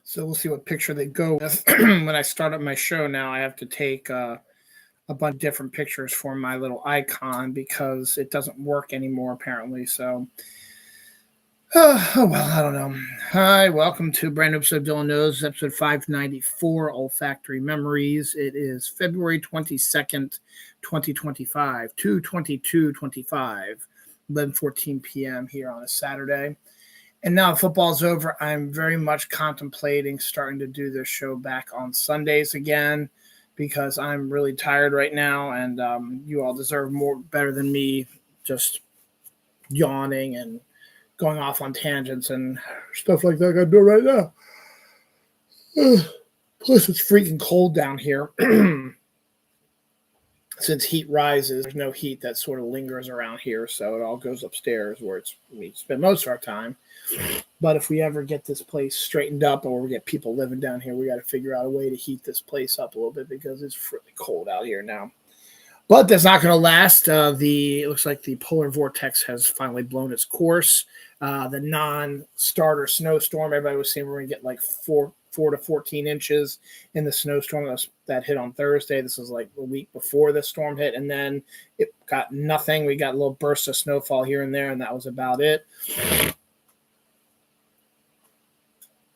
So we'll see what picture they go with. When I start up my show now, I have to take a bunch of different pictures for my little icon because it doesn't work anymore apparently. So, oh well, I don't know. Hi, welcome to a brand new episode of Dylan Knows, episode 594, Olfactory Memories. It is February 22nd, 2025, 2/22/25, 11:14 p.m. here on a Saturday. And now football's over. I'm very much contemplating starting to do this show back on Sundays again because I'm really tired right now, and you all deserve better than me just yawning and going off on tangents and stuff like that. I gotta do it right now. Plus, it's freaking cold down here. Since heat rises, there's no heat that sort of lingers around here, so it all goes upstairs where we spend most of our time. But if we ever get this place straightened up or we get people living down here, we got to figure out a way to heat this place up a little bit because it's really cold out here now. But that's not going to last. It looks like the polar vortex has finally blown its course. The non-starter snowstorm, everybody was saying we're going to get like 4 to 14 inches in the snowstorm that hit on Thursday. This was like a week before the storm hit, and then it got nothing. We got a little burst of snowfall here and there, and that was about it.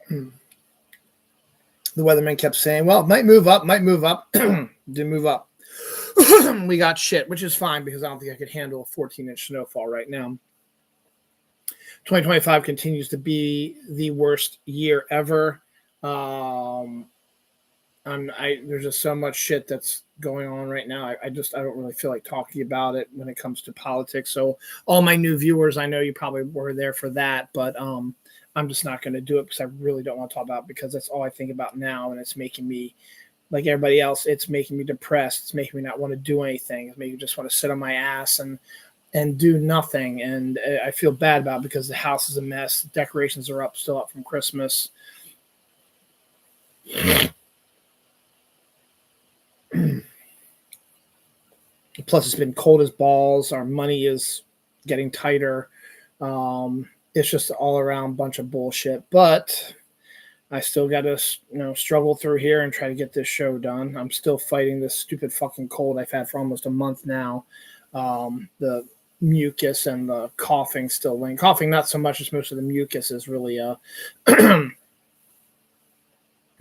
The weatherman kept saying, well, it might move up. Didn't move up. We got shit, which is fine because I don't think I could handle a 14-inch snowfall right now. 2025 continues to be the worst year ever. There's just so much shit that's going on right now. I don't really feel like talking about it when it comes to politics. So all my new viewers, I know you probably were there for that, but I'm just not going to do it because I really don't want to talk about it because that's all I think about now, and it's making me, like everybody else, it's making me depressed. It's making me not want to do anything. It's making me just want to sit on my ass and do nothing. And I feel bad about it because the house is a mess. The decorations are still up from Christmas. Plus, it's been cold as balls. Our money is getting tighter. It's just an all-around bunch of bullshit. But I still got to, struggle through here and try to get this show done. I'm still fighting this stupid fucking cold I've had for almost a month now. The mucus and the coughing still linger. Coughing not so much as most of the mucus is really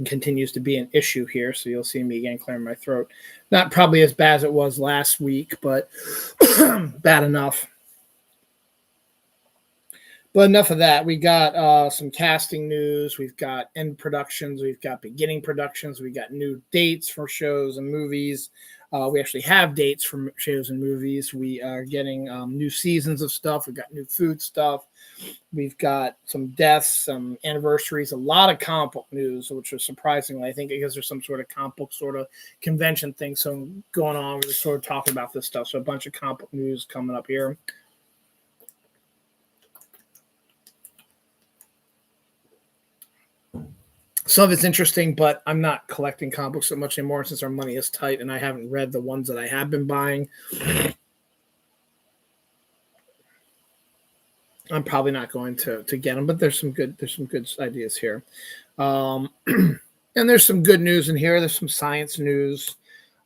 continues to be an issue here. So you'll see me again clearing my throat. Not probably as bad as it was last week, but bad enough. But enough of that. We got some casting news. We've got end productions. We've got beginning productions. We got new dates for shows and movies. We actually have dates for shows and movies. We are getting new seasons of stuff. We've got new food stuff. We've got some deaths, some anniversaries, a lot of comic book news, which is surprisingly, I think, because there's some sort of comic book sort of convention thing going on. We're sort of talking about this stuff. So a bunch of comic book news coming up here. Some of it's interesting, but I'm not collecting comic books so much anymore since our money is tight, and I haven't read the ones that I have been buying. I'm probably not going to get them, but there's some good ideas here, and there's some good news in here. There's some science news.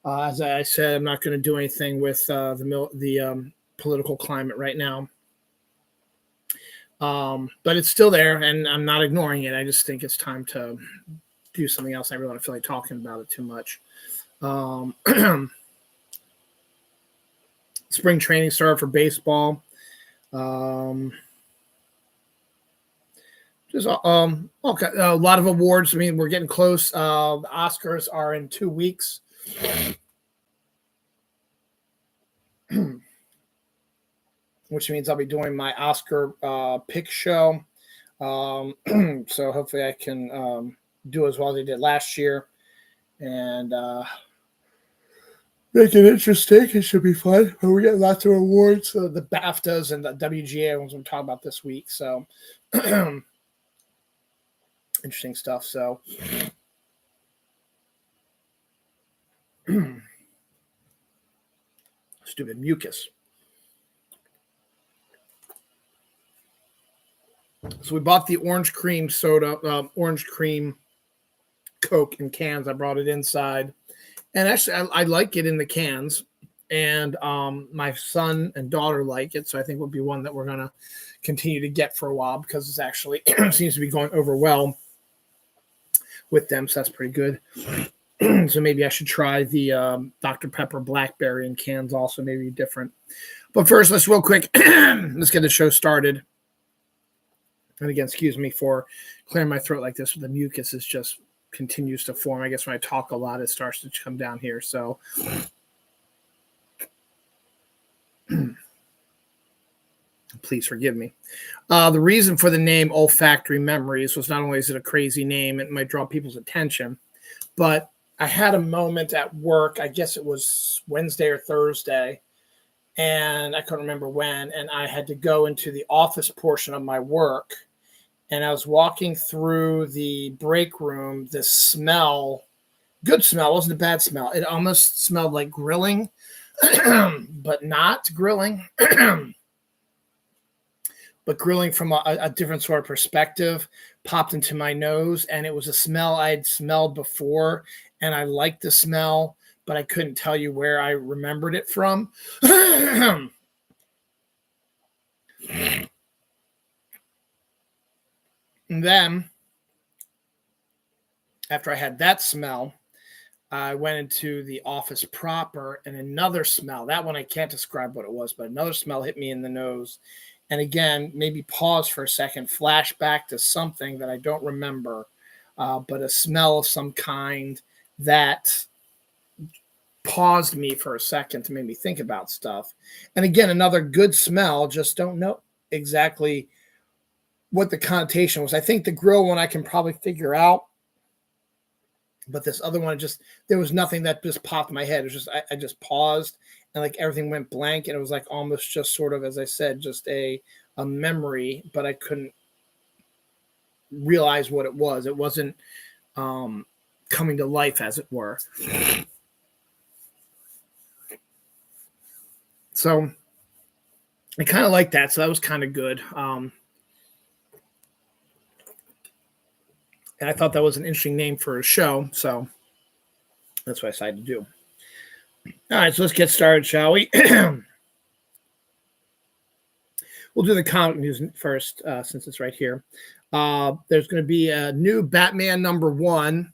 As I said, I'm not going to do anything with the political climate right now. But it's still there, and I'm not ignoring it. I just think it's time to do something else. I really don't feel like talking about it too much. Spring training started for baseball. Just okay, a lot of awards. I mean, we're getting close. The Oscars are in 2 weeks. Which means I'll be doing my Oscar pick show. So hopefully I can do as well as I did last year and make it interesting. It should be fun. We're getting lots of awards. The BAFTAs and the WGA ones we'll talk about this week. So interesting stuff. So stupid mucus. So we bought the orange cream soda, orange cream Coke in cans. I brought it inside, and actually, I like it in the cans. And my son and daughter like it, so I think will be one that we're gonna continue to get for a while because it's actually seems to be going over well with them. So that's pretty good. So maybe I should try the Dr. Pepper Blackberry in cans, also maybe different. But first, let's real quick, let's get the show started. And again, excuse me for clearing my throat like this, but the mucus is just continues to form. I guess when I talk a lot, it starts to come down here. So please forgive me. The reason for the name Olfactory Memories was not only is it a crazy name, it might draw people's attention, but I had a moment at work. I guess it was Wednesday or Thursday, and I couldn't remember when, and I had to go into the office portion of my work, and I was walking through the break room. This smell, good smell, wasn't a bad smell. It almost smelled like grilling, but not grilling. But grilling from a different sort of perspective popped into my nose, and it was a smell I had smelled before, and I liked the smell, but I couldn't tell you where I remembered it from. And then, after I had that smell, I went into the office proper, and another smell, that one I can't describe what it was, but another smell hit me in the nose. And again, maybe pause for a second, flash back to something that I don't remember, but a smell of some kind that paused me for a second to make me think about stuff. And again, another good smell, just don't know exactly what the connotation was. I think the grill one I can probably figure out, but this other one, there was nothing that just popped in my head. It was just, I just paused, and like everything went blank, and it was like almost just sort of, as I said, just a memory, but I couldn't realize what it was. It wasn't coming to life, as it were. So I kind of like that. So that was kind of good. And I thought that was an interesting name for a show. So that's what I decided to do. All right, so let's get started, shall we? We'll do the comic news first, since it's right here. There's going to be a new Batman #1.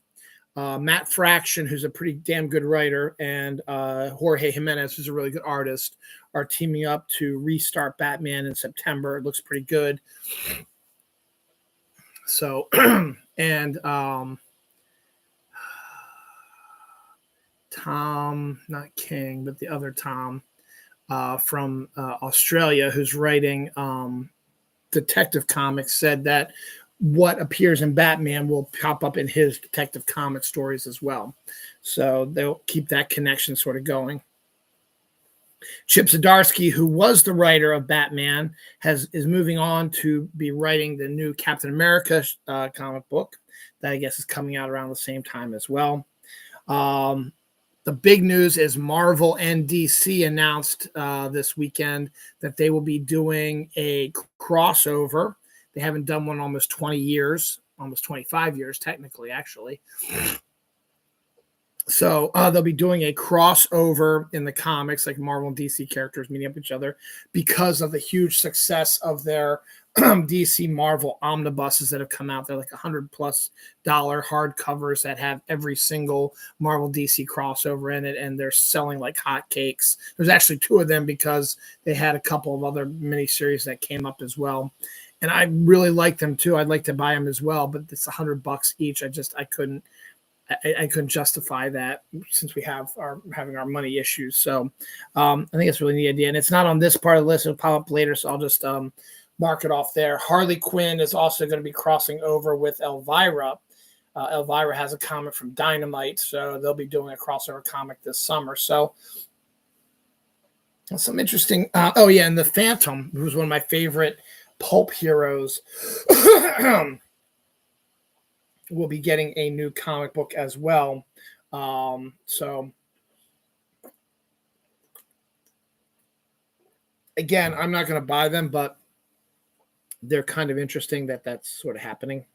Matt Fraction, who's a pretty damn good writer, and Jorge Jimenez, who's a really good artist, are teaming up to restart Batman in September. It looks pretty good. So, and Tom, not King, but the other Tom from Australia, who's writing Detective Comics, said that what appears in Batman will pop up in his Detective Comic stories as well. So they'll keep that connection sort of going. Chip Zdarsky, who was the writer of Batman, is moving on to be writing the new Captain America comic book that I guess is coming out around the same time as well. The big news is Marvel and DC announced this weekend that they will be doing a crossover. They haven't done one almost 20 years, almost 25 years, technically, actually. So they'll be doing a crossover in the comics, like Marvel and DC characters meeting up each other, because of the huge success of their DC Marvel omnibuses that have come out. They're like $100+ hardcovers that have every single Marvel DC crossover in it, and they're selling like hotcakes. There's actually 2 of them because they had a couple of other miniseries that came up as well. And I really like them too. I'd like to buy them as well, but it's $100 each. I couldn't justify that since we have having our money issues. So I think it's a really neat idea. And it's not on this part of the list. It'll pop up later. So I'll just mark it off there. Harley Quinn is also going to be crossing over with Elvira. Elvira has a comic from Dynamite. So they'll be doing a crossover comic this summer. So some interesting. And the Phantom, who's one of my favorite pulp heroes, will be getting a new comic book as well. So again, I'm not going to buy them, but they're kind of interesting that that's sort of happening.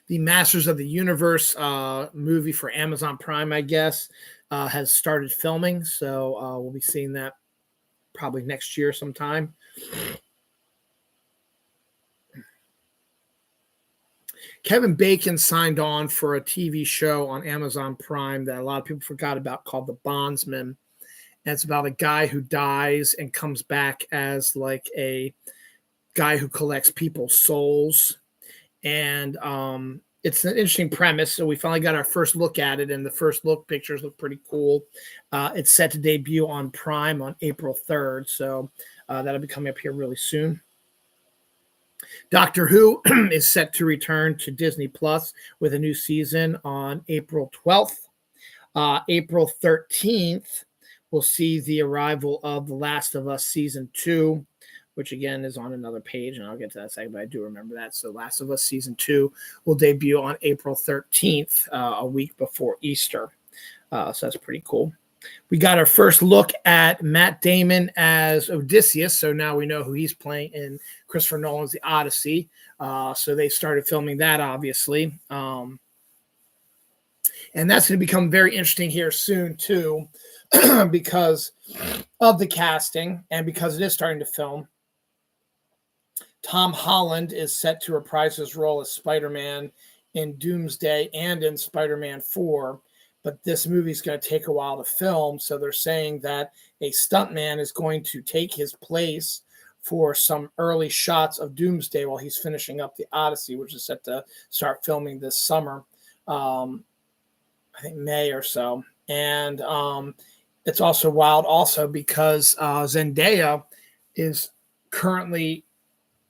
The Masters of the Universe movie for Amazon Prime, I guess, has started filming. So we'll be seeing that probably next year sometime. Kevin Bacon signed on for a TV show on Amazon Prime that a lot of people forgot about called The Bondsman. And it's about a guy who dies and comes back as like a guy who collects people's souls. And it's an interesting premise. So we finally got our first look at it, and the first look pictures look pretty cool. It's set to debut on Prime on April 3rd. So that'll be coming up here really soon. Doctor Who is set to return to Disney Plus with a new season on April 12th. April 13th, we'll see the arrival of The Last of Us Season 2, which again is on another page, and I'll get to that second, but I do remember that. So Last of Us Season 2 will debut on April 13th, a week before Easter. So that's pretty cool. We got our first look at Matt Damon as Odysseus, so now we know who he's playing in Christopher Nolan's The Odyssey. So they started filming that, obviously. And that's going to become very interesting here soon, too, because of the casting and because it is starting to film. Tom Holland is set to reprise his role as Spider-Man in Doomsday and in Spider-Man 4. But this movie is going to take a while to film, so they're saying that a stuntman is going to take his place for some early shots of Doomsday while he's finishing up The Odyssey, which is set to start filming this summer, I think May or so. And it's also wild also because Zendaya is currently,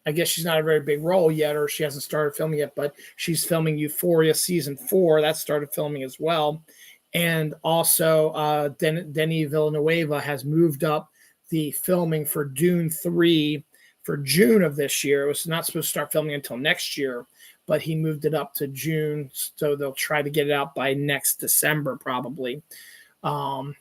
I guess she's not a very big role yet, or she hasn't started filming yet, but she's filming Euphoria Season 4. That started filming as well. And also Denis Villeneuve has moved up the filming for Dune 3 for June of this year. It was not supposed to start filming until next year, but he moved it up to June, so they'll try to get it out by next December probably. Denis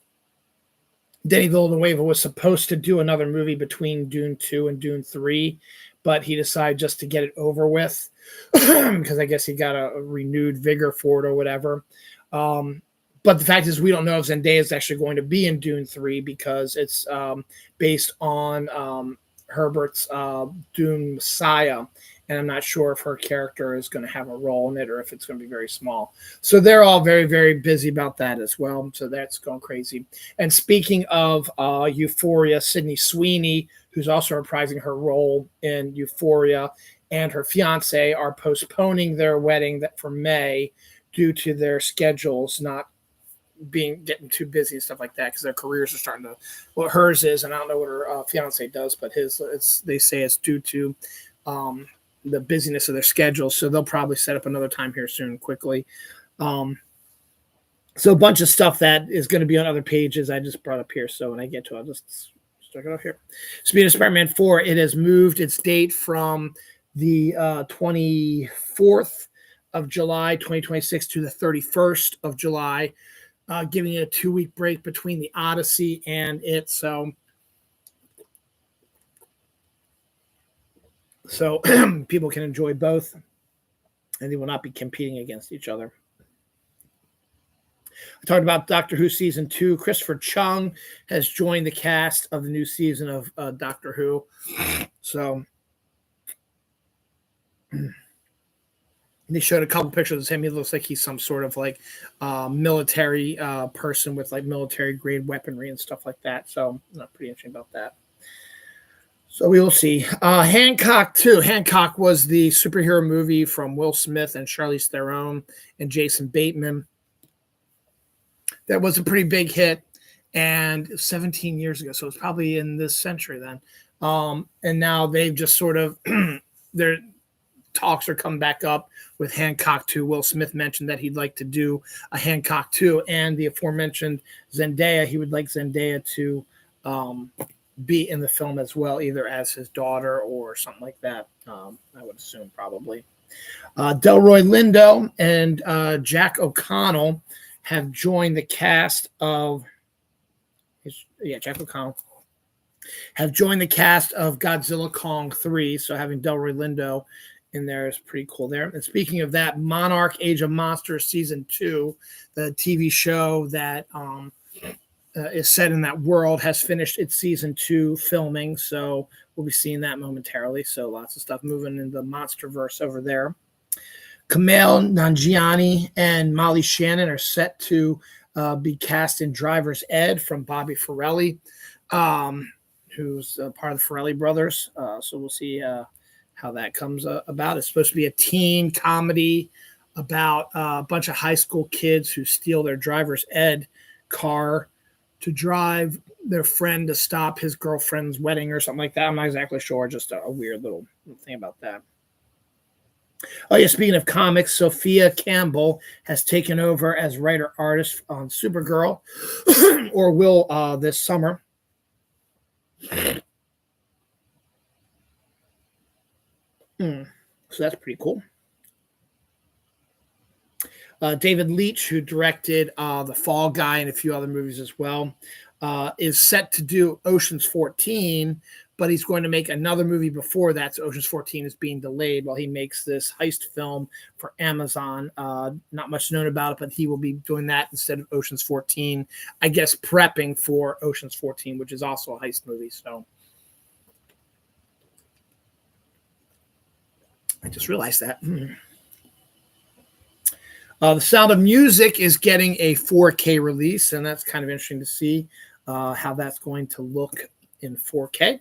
Villeneuve was supposed to do another movie between Dune 2 and Dune 3, but he decided just to get it over with because I guess he got a renewed vigor for it or whatever. But the fact is, we don't know if Zendaya is actually going to be in Dune 3 because it's based on Herbert's Dune Messiah, and I'm not sure if her character is going to have a role in it or if it's going to be very small. So they're all very, very busy about that as well. So that's going crazy. And speaking of Euphoria, Sydney Sweeney, who's also reprising her role in Euphoria, and her fiance are postponing their wedding for May due to their schedules not getting too busy and stuff like that, because their careers are starting to, well, hers is, and I don't know what her fiance does, but they say it's due to the busyness of their schedule. So they'll probably set up another time here soon, quickly. So a bunch of stuff that is going to be on other pages I just brought up here. So when I get to it, I'll just start it off here. Speaking of Spider-Man 4, it has moved its date from the 24th of July, 2026 to the 31st of July, giving it a 2-week break between the Odyssey and it. So people can enjoy both, and they will not be competing against each other. I talked about Doctor Who Season 2. Christopher Chung has joined the cast of the new season of Doctor Who. So they showed a couple pictures of him. He looks like he's some sort of like military person with like military grade weaponry and stuff like that. So I'm pretty interesting about that. So we will see. Hancock 2. Hancock was the superhero movie from Will Smith and Charlize Theron and Jason Bateman. That was a pretty big hit, and 17 years ago. So it's probably in this century then. And now they've just sort of their talks are coming back up with Hancock 2. Will Smith mentioned that he'd like to do a Hancock 2, and the aforementioned Zendaya, he would like Zendaya to be in the film as well, either as his daughter or something like that. I would assume probably. Delroy Lindo and Jack O'Connell have joined the cast of Jack O'Connell have joined the cast of Godzilla Kong 3. So having Delroy Lindo in there is pretty cool there. And speaking of that, Monarch Age of Monsters Season 2, the TV show that is set in that world, has finished its Season 2 filming. So we'll be seeing that momentarily. So lots of stuff moving in the Monsterverse over there. Kumail Nanjiani and Molly Shannon are set to be cast in Driver's Ed from Bobby Farrelly, who's part of the Farrelly brothers. So we'll see how that comes about. It's supposed to be a teen comedy about a bunch of high school kids who steal their driver's ed car to drive their friend to stop his girlfriend's wedding or something like that. I'm not exactly sure. Just a weird little thing about that. Oh, yeah, speaking of comics, Sophia Campbell has taken over as writer-artist on Supergirl, or will this summer. So that's pretty cool. David Leitch, who directed The Fall Guy and a few other movies as well, is set to do Ocean's 14, but he's going to make another movie before that. So Ocean's 14 is being delayed while he makes this heist film for Amazon. Not much known about it, but he will be doing that instead of Ocean's 14, I guess prepping for Ocean's 14, which is also a heist movie. So I just realized that. The Sound of Music is getting a 4K release, and that's kind of interesting to see how that's going to look in 4K.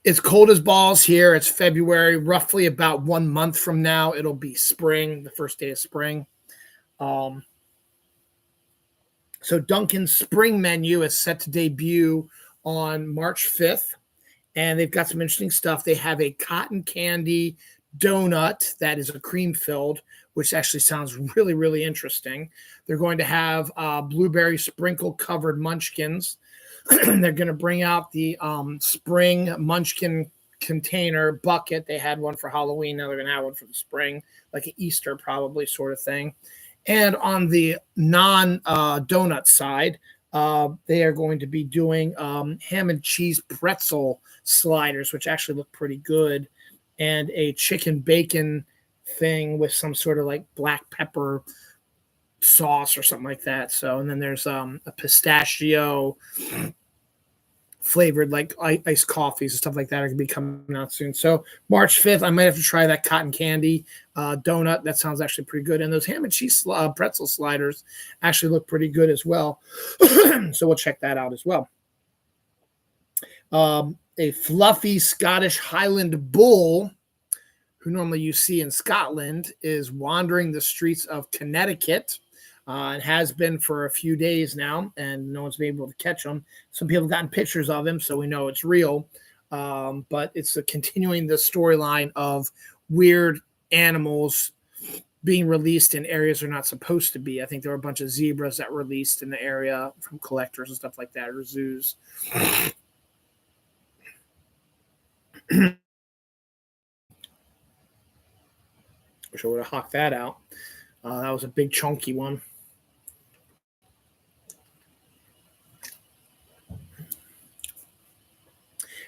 It's cold as balls here. It's February. Roughly about 1 month from now, it'll be spring, the first day of spring. So Dunkin's spring menu is set to debut on March 5th. And they've got some interesting stuff. They have a cotton candy donut that is a cream filled, which actually sounds really, really interesting. They're going to have blueberry sprinkle covered munchkins. They're going to bring out the spring munchkin container bucket. They had one for Halloween. Now they're going to have one for the spring, like an Easter probably sort of thing. And on the non-donut side, they are going to be doing ham and cheese pretzel sliders, which actually look pretty good, and a chicken bacon thing with some sort of like black pepper sauce or something like that. So, and then there's a pistachio flavored like iced coffees and stuff like that are going to be coming out soon. So March 5th, I might have to try that cotton candy donut. That sounds actually pretty good. And those ham and cheese pretzel sliders actually look pretty good as well. So we'll check that out as well. A fluffy Scottish Highland bull, who normally you see in Scotland, is wandering the streets of Connecticut. And has been for a few days now, and no one's been able to catch him. Some people have gotten pictures of him, so we know it's real. But it's continuing the storyline of weird animals being released in areas they're not supposed to be. I think there were a bunch of zebras that were released in the area from collectors and stuff like that, or zoos. Wish I would have hawked that out. That was a big chunky one.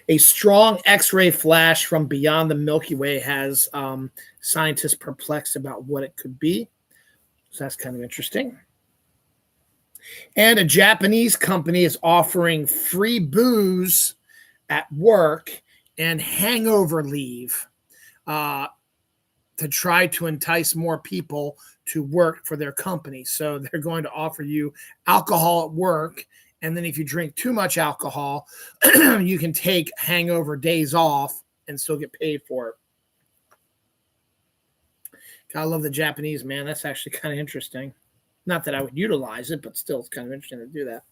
A strong X-ray flash from beyond the Milky Way has scientists perplexed about what it could be. So that's kind of interesting. And a Japanese company is offering free booze at work and hangover leave to try to entice more people to work for their company. So they're going to offer you alcohol at work. And then if you drink too much alcohol, you can take hangover days off and still get paid for it. God, I love the Japanese, man. That's actually kind of interesting. Not that I would utilize it, but still it's kind of interesting to do that.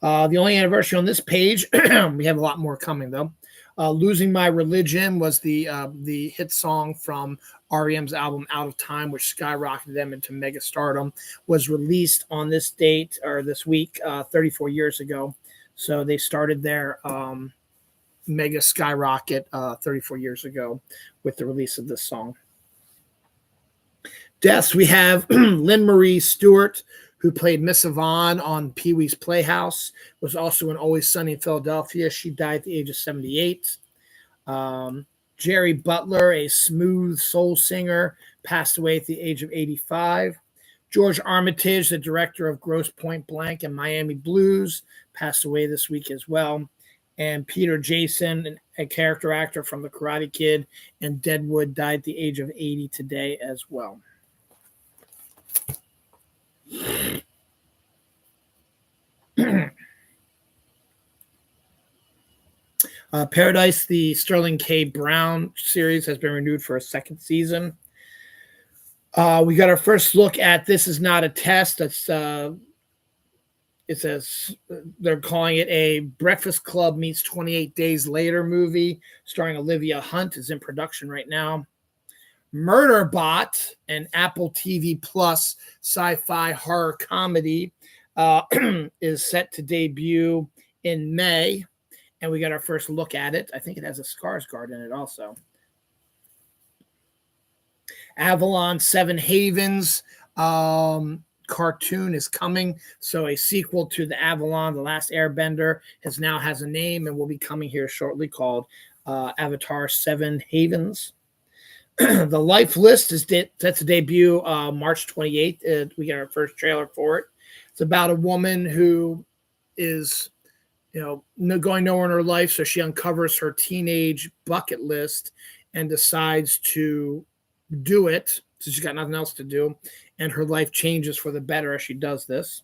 The only anniversary on this page, we have a lot more coming, though. Losing My Religion was the hit song from REM's album Out of Time, which skyrocketed them into mega stardom, was released on this date or this week 34 years ago. So they started their mega skyrocket 34 years ago with the release of this song. Deaths, we have Lynn Marie Stewart, who played Miss Yvonne on Pee-wee's Playhouse, was also in Always Sunny in Philadelphia. She died at the age of 78. Jerry Butler, a smooth soul singer, passed away at the age of 85. George Armitage, the director of Grosse Point Blank and Miami Blues, passed away this week as well. And Peter Jason, a character actor from The Karate Kid and Deadwood, died at the age of 80 today as well. Paradise, the Sterling K. Brown series, has been renewed for a second season. We got our first look at This Is Not a Test. It says they're calling it a Breakfast Club meets 28 Days Later movie starring Olivia Hunt, is in production right now. Murderbot, an Apple TV Plus sci-fi horror comedy, is set to debut in May, and we got our first look at it. I think it has a Skarsgård in it also. Avalon Seven Havens cartoon is coming. So a sequel to the Avalon, The Last Airbender, has a name and will be coming here shortly, called Avatar Seven Havens. The Life List is set to debut March 28th. We get our first trailer for it. It's about a woman who is, going nowhere in her life, so she uncovers her teenage bucket list and decides to do it. So she's got nothing else to do, and her life changes for the better as she does this.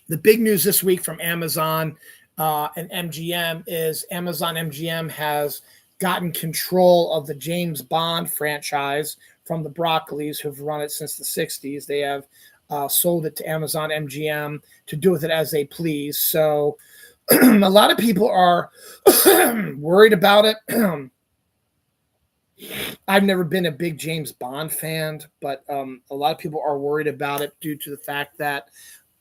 The big news this week from Amazon and MGM is Amazon MGM has gotten control of the James Bond franchise from the Broccolis, who've run it since the 60s. They have sold it to Amazon MGM to do with it as they please. So a lot of people are worried about it. I've never been a big James Bond fan, but a lot of people are worried about it due to the fact that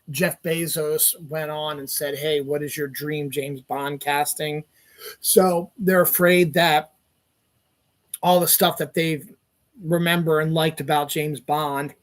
Jeff Bezos went on and said, hey, what is your dream James Bond casting? So they're afraid that all the stuff that they remember and liked about James Bond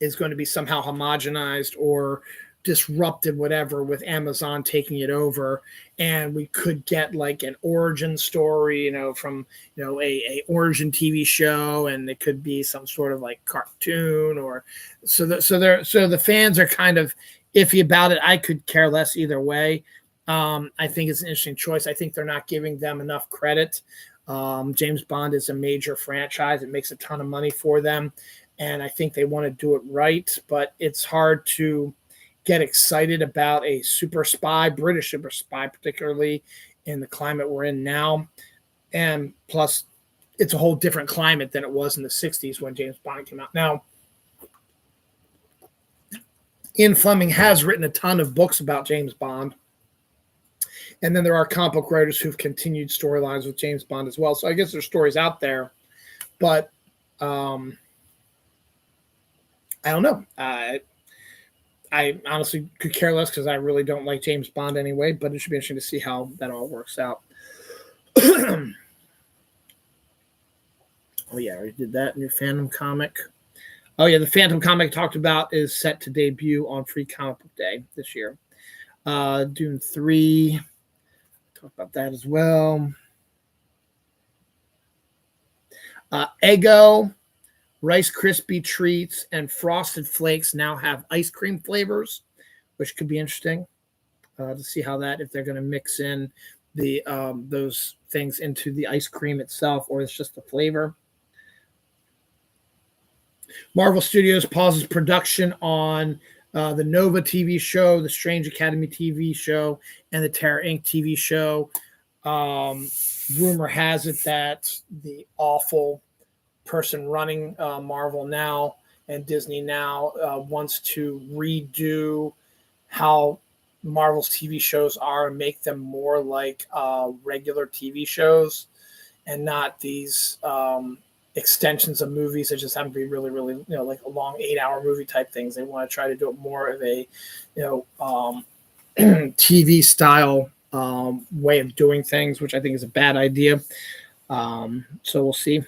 is going to be somehow homogenized or disrupted, whatever, with Amazon taking it over, and we could get like an origin story, from a origin TV show, and it could be some sort of like cartoon, or so the fans are kind of iffy about it. I could care less either way. I think it's an interesting choice. I think they're not giving them enough credit. James Bond is a major franchise. It makes a ton of money for them, and I think they want to do it right, but it's hard to get excited about a super spy, British super spy, particularly in the climate we're in now. And plus, it's a whole different climate than it was in the 60s when James Bond came out. Now, Ian Fleming has written a ton of books about James Bond. And then there are comic book writers who've continued storylines with James Bond as well. So I guess there's stories out there. But I don't know. I honestly could care less because I really don't like James Bond anyway, but it should be interesting to see how that all works out. Oh, yeah, I already did that. New Phantom comic. Oh, yeah, the Phantom comic I talked about is set to debut on Free Comic Book Day this year. Dune 3. Talk about that as well. Eggo, Rice Krispie treats, and Frosted Flakes now have ice cream flavors, which could be interesting to see how that, if they're going to mix in the those things into the ice cream itself, or it's just the flavor. Marvel Studios pauses production on the Nova TV show, the Strange Academy TV show, and the Terror Inc. TV show. Rumor has it that the awful person running Marvel now and Disney now wants to redo how Marvel's TV shows are and make them more like regular TV shows and not these extensions of movies that just happen to be really, really, like a long 8-hour movie type things. They want to try to do it more of a, TV style way of doing things, which I think is a bad idea. So we'll see.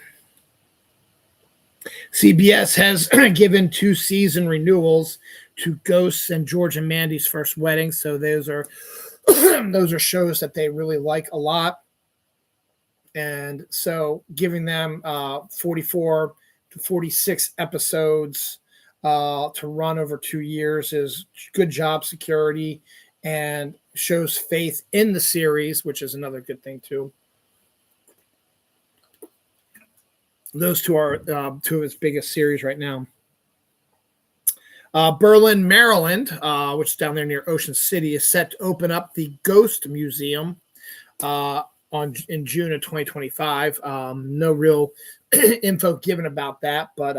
CBS has given 2-season renewals to Ghosts and George and Mandy's First Wedding. So those are those are shows that they really like a lot. And so giving them 44 to 46 episodes to run over 2 years is good job security and shows faith in the series, which is another good thing too. Those two are two of its biggest series right now. Berlin, Maryland, which is down there near Ocean City, is set to open up the Ghost Museum in June of 2025. No real info given about that, but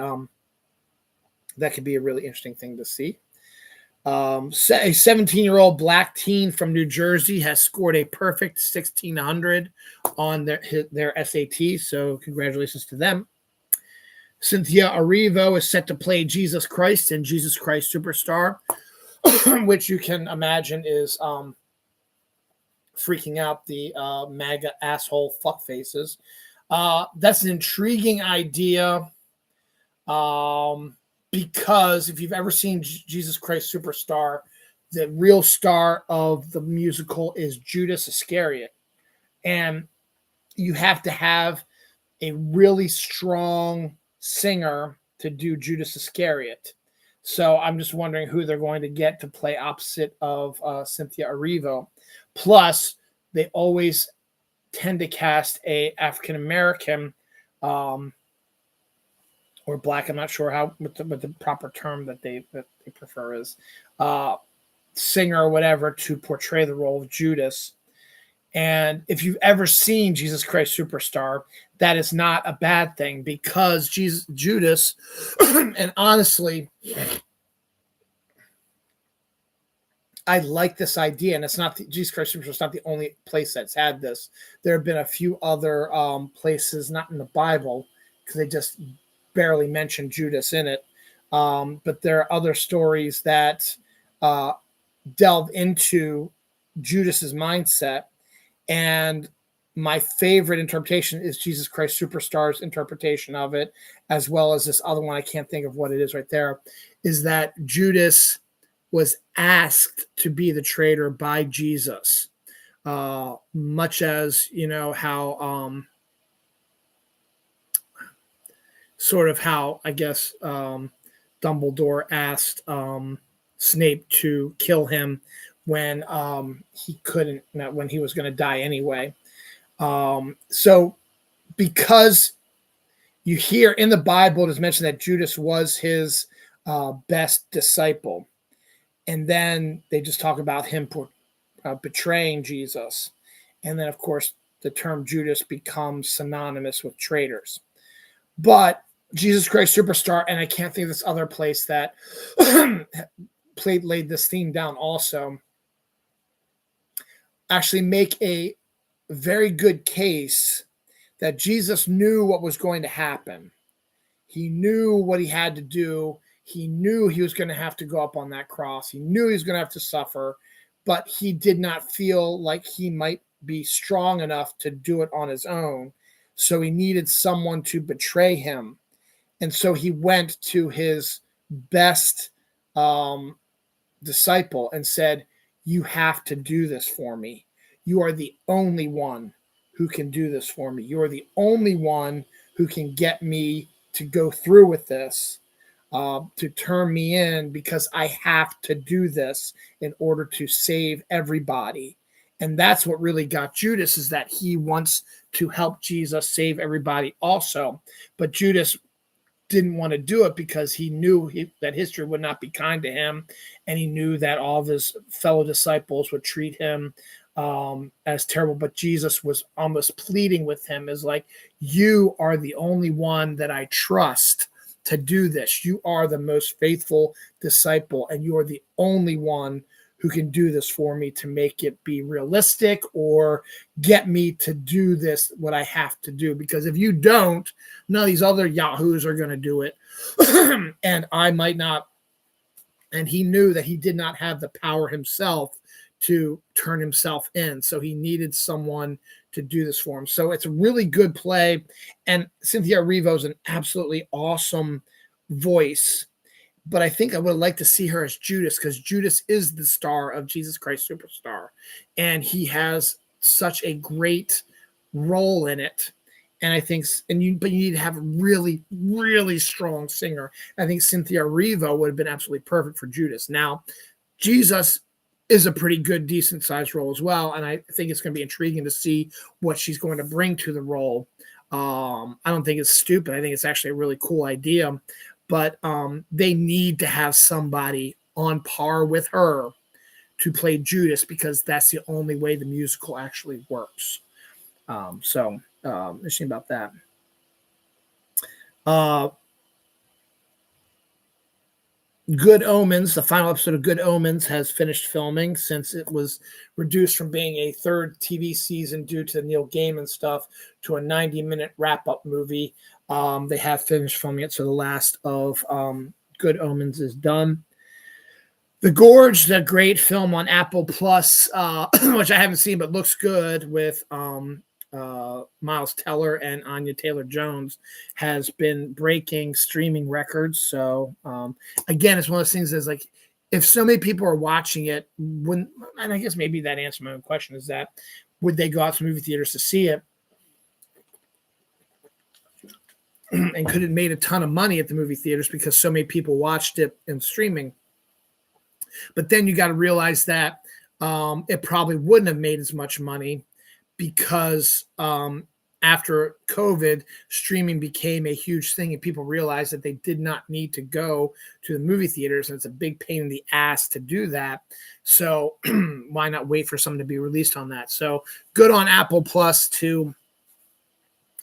that could be a really interesting thing to see. A 17-year-old black teen from New Jersey has scored a perfect 1600 on their SAT, so congratulations to them. Cynthia Erivo is set to play Jesus Christ in Jesus Christ Superstar, which you can imagine is freaking out the MAGA asshole fuckfaces. That's an intriguing idea because if you've ever seen Jesus Christ Superstar, the real star of the musical is Judas Iscariot. And you have to have a really strong singer to do Judas Iscariot. So I'm just wondering who they're going to get to play opposite of Cynthia Erivo. Plus, they always tend to cast a African American or black. I'm not sure what the proper term that they prefer is singer or whatever to portray the role of Judas. And if you've ever seen Jesus Christ Superstar, that is not a bad thing because Judas, and honestly, I like this idea, and it's not Jesus Christ Superstar is not the only place that's had this. There have been a few other places, not in the Bible, because they just barely mention Judas in it. But there are other stories that delve into Judas's mindset. And my favorite interpretation is Jesus Christ Superstar's interpretation of it, as well as this other one. I can't think of what it is right there, is that Judas was asked to be the traitor by Jesus, much as, how sort of how, I guess, Dumbledore asked Snape to kill him when he couldn't, when he was going to die anyway. So because you hear in the Bible, it is mentioned that Judas was his best disciple. And then they just talk about him betraying Jesus. And then, of course, the term Judas becomes synonymous with traitors. But Jesus Christ Superstar, and I can't think of this other place that laid this theme down also, actually make a very good case that Jesus knew what was going to happen. He knew what he had to do. He knew he was going to have to go up on that cross. He knew he was going to have to suffer, but he did not feel like he might be strong enough to do it on his own. So he needed someone to betray him. And so he went to his best disciple and said, "You have to do this for me. You are the only one who can do this for me. You are the only one who can get me to go through with this, to turn me in, because I have to do this in order to save everybody." And that's what really got Judas, is that he wants to help Jesus save everybody also. But Judas didn't want to do it because he knew that history would not be kind to him. And he knew that all of his fellow disciples would treat him as terrible. But Jesus was almost pleading with him, as like, you are the only one that I trust to do this. You are the most faithful disciple, and you are the only one who can do this for me, to make it be realistic or get me to do this, what I have to do. Because if you don't, none of these other yahoos are going to do it. And I might not. And he knew that he did not have the power himself to turn himself in. So he needed someone to do this for him. So it's a really good play. And Cynthia Erivo is an absolutely awesome voice. But I think I would like to see her as Judas, because Judas is the star of Jesus Christ Superstar. And he has such a great role in it. And I think, but you need to have a really, really strong singer. I think Cynthia Erivo would have been absolutely perfect for Judas. Now, Jesus is a pretty good, decent sized role as well. And I think it's going to be intriguing to see what she's going to bring to the role. I don't think it's stupid. I think it's actually a really cool idea. But they need to have somebody on par with her to play Judas, because that's the only way the musical actually works. So interesting about that. Good Omens, the final episode of Good Omens has finished filming, since it was reduced from being a third TV season due to the Neil Gaiman stuff to a 90-minute wrap-up movie. They have finished filming it, so the last of Good Omens is done. The Gorge, the great film on Apple Plus, which I haven't seen but looks good, with Miles Teller and Anya Taylor-Jones, has been breaking streaming records. So again, it's one of those things that's like, if so many people are watching it, and I guess maybe that answers my own question, is that would they go out to movie theaters to see it? And could it made a ton of money at the movie theaters because so many people watched it in streaming? But then you got to realize that it probably wouldn't have made as much money, because after COVID, streaming became a huge thing, and people realized that they did not need to go to the movie theaters, and it's a big pain in the ass to do that. So why not wait for something to be released on that? So good on Apple Plus to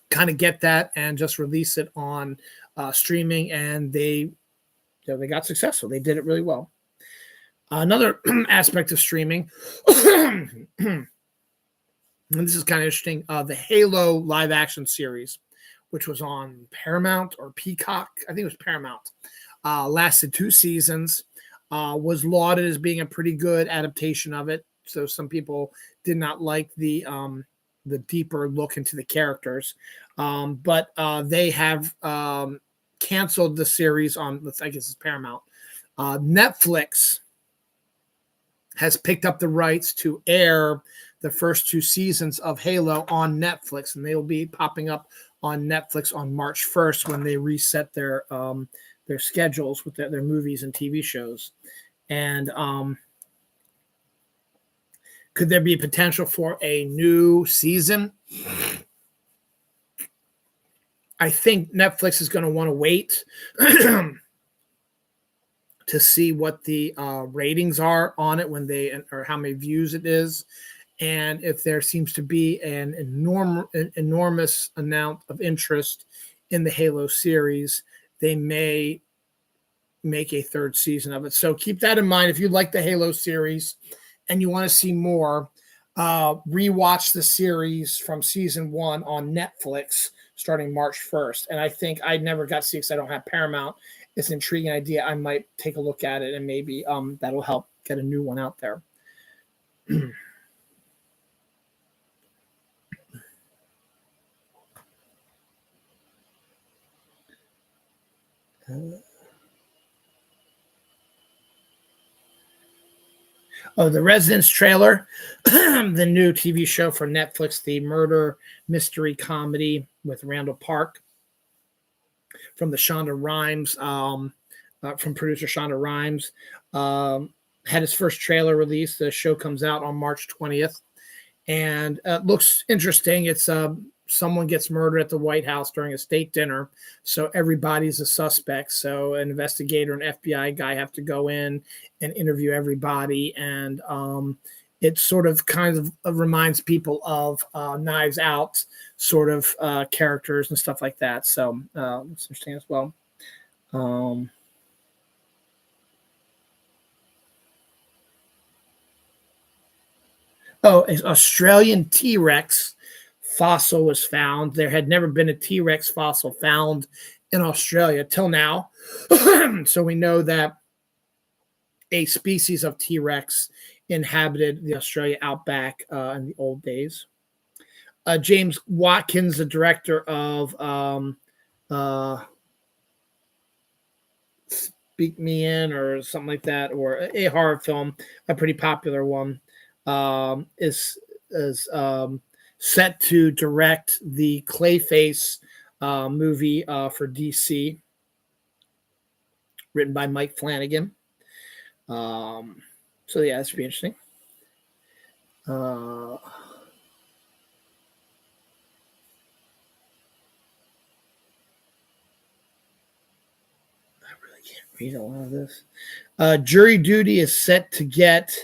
kind of get that and just release it on streaming, and they got successful. They did it really well. Another aspect of streaming, and this is kind of interesting, the Halo live action series, which was on Paramount or Peacock, I think it was Paramount, lasted 2 seasons, was lauded as being a pretty good adaptation of it. So some people did not like the deeper look into the characters, but they have canceled the series on, I guess it's Paramount. Netflix has picked up the rights to air the first 2 seasons of Halo on Netflix, and they will be popping up on Netflix on March 1st when they reset their schedules with their movies and TV shows. And could there be potential for a new season? I think Netflix is going to want to wait to see what the ratings are on it when or how many views it is. And if there seems to be an enormous amount of interest in the Halo series, they may make a 3rd season of it. So keep that in mind. If you like the Halo series and you want to see more, rewatch the series from season 1 on Netflix starting March 1st. And I think I never got to see it because I don't have Paramount. It's an intriguing idea. I might take a look at it, and maybe that'll help get a new one out there. The Residence trailer, the new TV show for Netflix, the murder mystery comedy with Randall Park, from the Shonda Rhimes, from producer Shonda Rhimes, had its first trailer released. The show comes out on March 20th, and looks interesting. It's someone gets murdered at the White House during a state dinner, so everybody's a suspect. So an investigator and FBI guy have to go in and interview everybody, and it sort of kind of reminds people of Knives Out sort of characters and stuff like that. So it's interesting as well. An Australian T-Rex fossil was found. There had never been a T-Rex fossil found in Australia till now. So we know that a species of T-Rex inhabited the Australia outback in the old days. James Watkins, the director of Speak Me In or something like that, or a horror film, a pretty popular one, is set to direct the Clayface movie for DC, written by Mike Flanagan. So yeah, that should be interesting. Read a lot of this. Jury Duty is set to get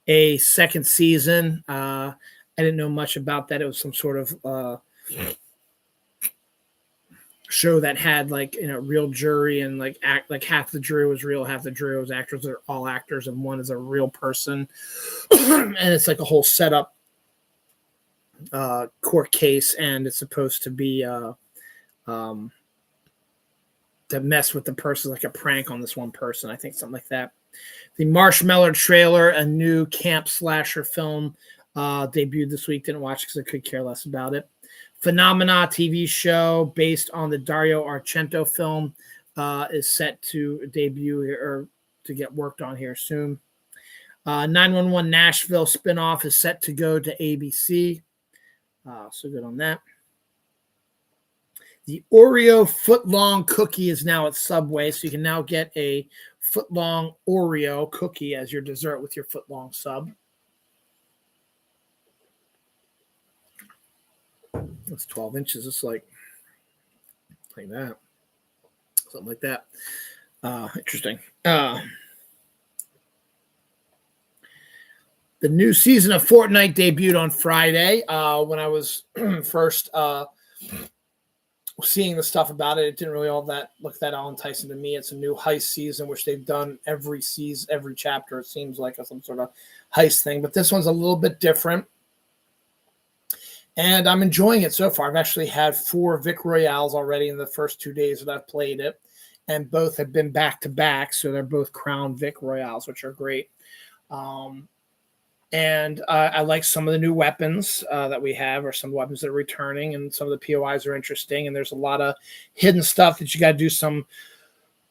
a second season. I didn't know much about that. It was some sort of show that had real jury, and like half the jury was real, half the jury was actors. They're all actors, and one is a real person. And it's like a whole setup court case, and it's supposed to be to mess with the person, like a prank on this one person. I think something like that. The Marshmallow trailer, a new camp slasher film, debuted this week. Didn't watch because I could care less about it. Phenomena TV show based on the Dario Argento film is set to debut here, or to get worked on here soon. 911 Nashville spinoff is set to go to ABC. So good on that. The Oreo footlong cookie is now at Subway, so you can now get a footlong Oreo cookie as your dessert with your footlong sub. It's 12 inches. It's like that. Something like that. Interesting. The new season of Fortnite debuted on Friday. When I was first seeing the stuff about it, it didn't really look that all enticing to me. It's a new heist season, which they've done every season, every chapter. It seems like some sort of heist thing, but this one's a little bit different. And I'm enjoying it so far. I've actually had 4 Vic Royales already in the first 2 days that I've played it, and both have been back to back. So they're both Crown Vic Royales, which are great. And I like some of the new weapons that we have, or some weapons that are returning, and some of the POIs are interesting. And there's a lot of hidden stuff that you got to do some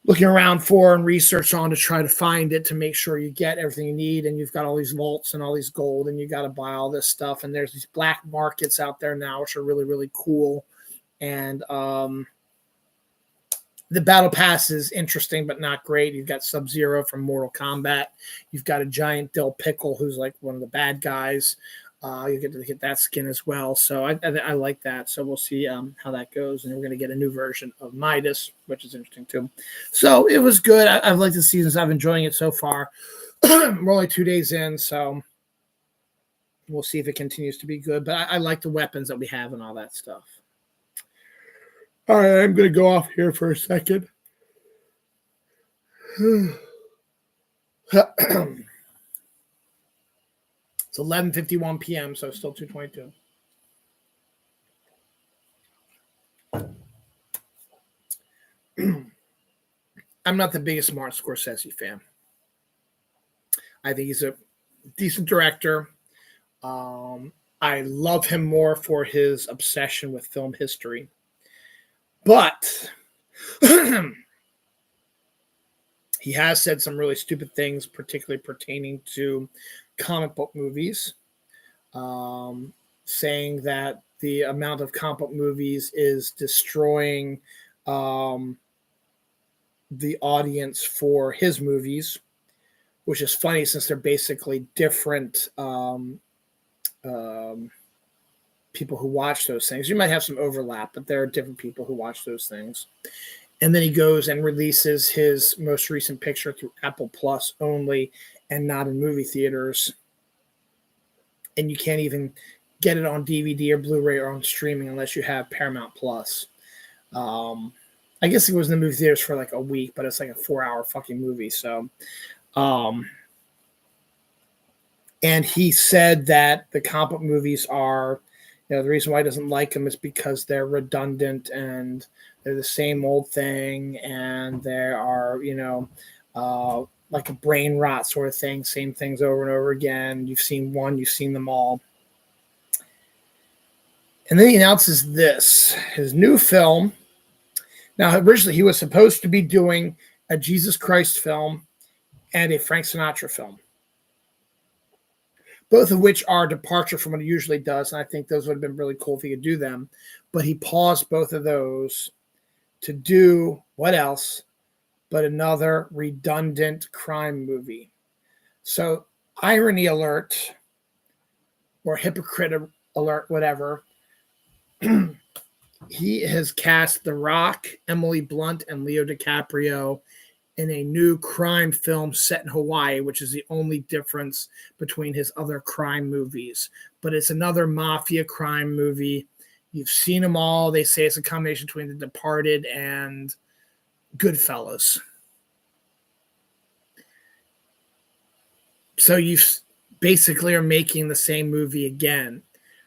looking around for and research on to try to find it, to make sure you get everything you need. And you've got all these vaults and all these gold, and you got to buy all this stuff. And there's these black markets out there now, which are really, really cool. And the battle pass is interesting, but not great. You've got Sub-Zero from Mortal Kombat. You've got a giant Dill Pickle, who's like one of the bad guys. You get to get that skin as well. So I like that. So we'll see how that goes. And we're going to get a new version of Midas, which is interesting too. So it was good. I've liked the seasons. I'm enjoying it so far. We're only 2 days in, so we'll see if it continues to be good. But I like the weapons that we have and all that stuff. All right, I'm going to go off here for a second. It's 11:51 p.m., so it's still 2:22. I'm not the biggest Martin Scorsese fan. I think he's a decent director. I love him more for his obsession with film history. But he has said some really stupid things, particularly pertaining to comic book movies, saying that the amount of comic book movies is destroying the audience for his movies, which is funny since they're basically different people who watch those things. You might have some overlap, but there are different people who watch those things. And then he goes and releases his most recent picture through Apple Plus only, and not in movie theaters. And you can't even get it on DVD or Blu-ray or on streaming unless you have Paramount Plus. I guess it was in the movie theaters for like a week, but it's like a 4-hour fucking movie. So, and he said that the comic book movies are, the reason why he doesn't like them is because they're redundant and they're the same old thing, and there are, like a brain rot sort of thing, same things over and over again. You've seen one, you've seen them all. And then he announces this, his new film. Now, originally he was supposed to be doing a Jesus Christ film and a Frank Sinatra film, both of which are departure from what he usually does. And I think those would have been really cool if he could do them. But he paused both of those to do what else but another redundant crime movie. So, irony alert, or hypocrite alert, whatever. He has cast The Rock, Emily Blunt, and Leo DiCaprio in a new crime film set in Hawaii, which is the only difference between his other crime movies. But it's another mafia crime movie. You've seen them all. They say it's a combination between The Departed and Goodfellas. So you basically are making the same movie again.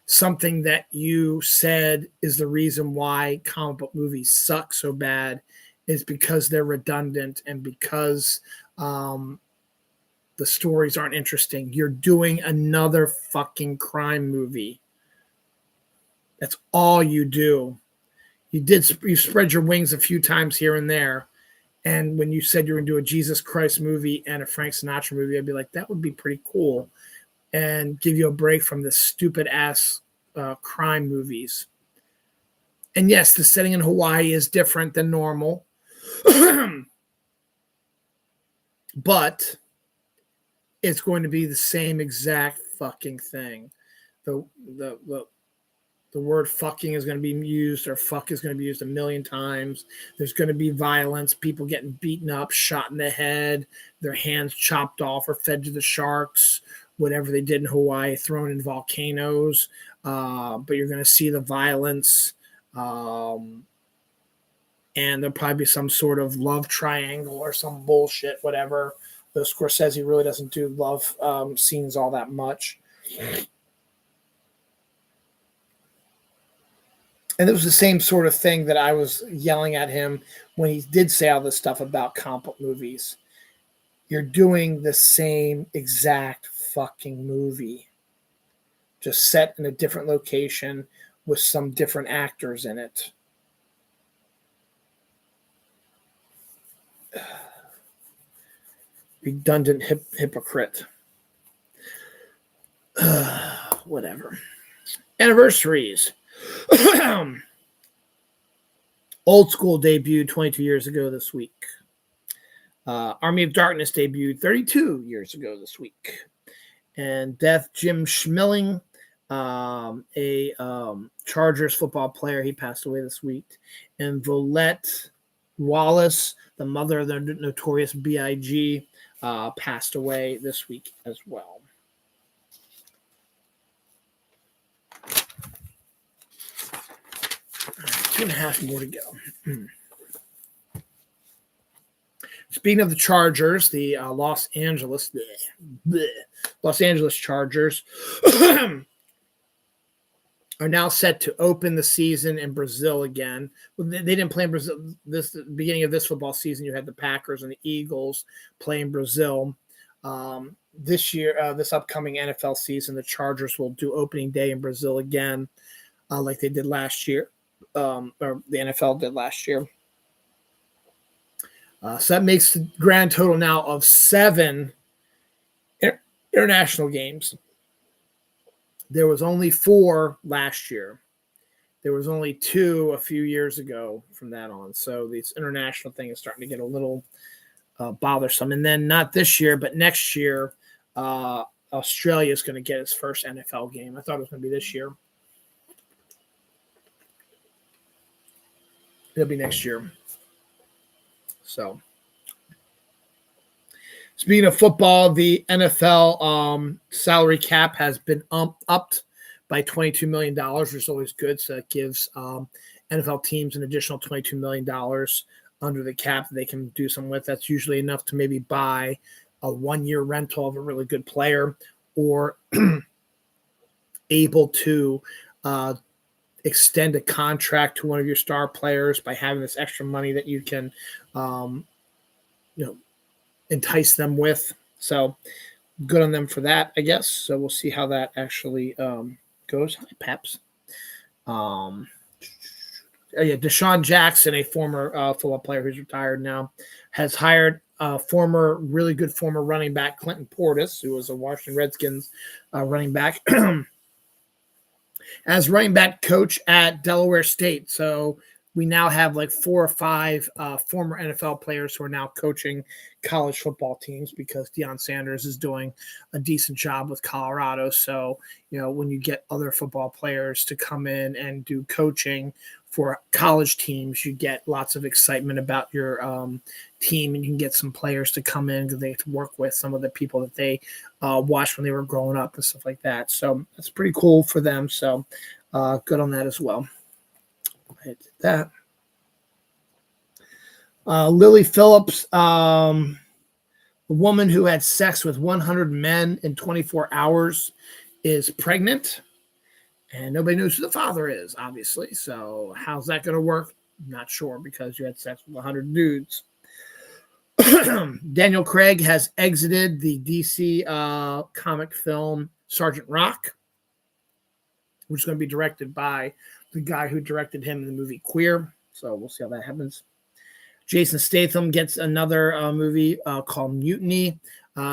Something that you said is the reason why comic book movies suck so bad is because they're redundant and because the stories aren't interesting. You're doing another fucking crime movie. That's all you do. You spread your wings a few times here and there. And when you said you were going to do a Jesus Christ movie and a Frank Sinatra movie, I'd be like, that would be pretty cool. And give you a break from the stupid ass crime movies. And yes, the setting in Hawaii is different than normal. But it's going to be the same exact fucking thing. The word fucking is going to be used, or fuck is going to be used a million times. There's going to be violence, people getting beaten up, shot in the head, their hands chopped off or fed to the sharks, whatever they did in Hawaii, thrown in volcanoes. But you're going to see the violence. And there'll probably be some sort of love triangle or some bullshit, whatever. Though Scorsese really doesn't do love scenes all that much. And it was the same sort of thing that I was yelling at him when he did say all this stuff about comic book movies. You're doing the same exact fucking movie, just set in a different location with some different actors in it. Redundant hypocrite. Whatever. Anniversaries. Old School debuted 22 years ago this week. Army of Darkness debuted 32 years ago this week. And Death Jim Schmeling, a Chargers football player, he passed away this week. And Volette Wallace, the mother of the notorious B.I.G., passed away this week as well. 2.5 more to go. Speaking of the Chargers, the Los Angeles Chargers are now set to open the season in Brazil again. They didn't play in Brazil. The beginning of this football season, you had the Packers and the Eagles play in Brazil. This year, this upcoming NFL season, the Chargers will do opening day in Brazil again, like they did last year, or the NFL did last year. So that makes the grand total now of 7 international games. There was only 4 last year. There was only 2 a few years ago from that on. So this international thing is starting to get a little bothersome. And then not this year, but next year, Australia is going to get its first NFL game. I thought it was going to be this year. It'll be next year. So, speaking of football, the NFL salary cap has been upped by $22 million, which is always good. So it gives NFL teams an additional $22 million under the cap that they can do something with. That's usually enough to maybe buy a 1-year rental of a really good player, or able to extend a contract to one of your star players by having this extra money that you can, entice them with. So good on them for that, I guess. So we'll see how that actually goes. Hi, Peps. Yeah, Deshaun Jackson, a former football player who's retired now, has hired really good former running back Clinton Portis, who was a Washington Redskins running back, as running back coach at Delaware State. So we now have like 4 or 5 former NFL players who are now coaching college football teams because Deion Sanders is doing a decent job with Colorado. So, when you get other football players to come in and do coaching for college teams, you get lots of excitement about your team, and you can get some players to come in because they get to work with some of the people that they watched when they were growing up and stuff like that. So that's pretty cool for them. So good on that as well. I did that. Lily Phillips, a woman who had sex with 100 men in 24 hours, is pregnant. And nobody knows who the father is, obviously. So how's that going to work? Not sure, because you had sex with 100 dudes. Daniel Craig has exited the DC comic film Sergeant Rock, which is going to be directed by the guy who directed him in the movie Queer. So we'll see how that happens. Jason Statham gets another movie called Mutiny,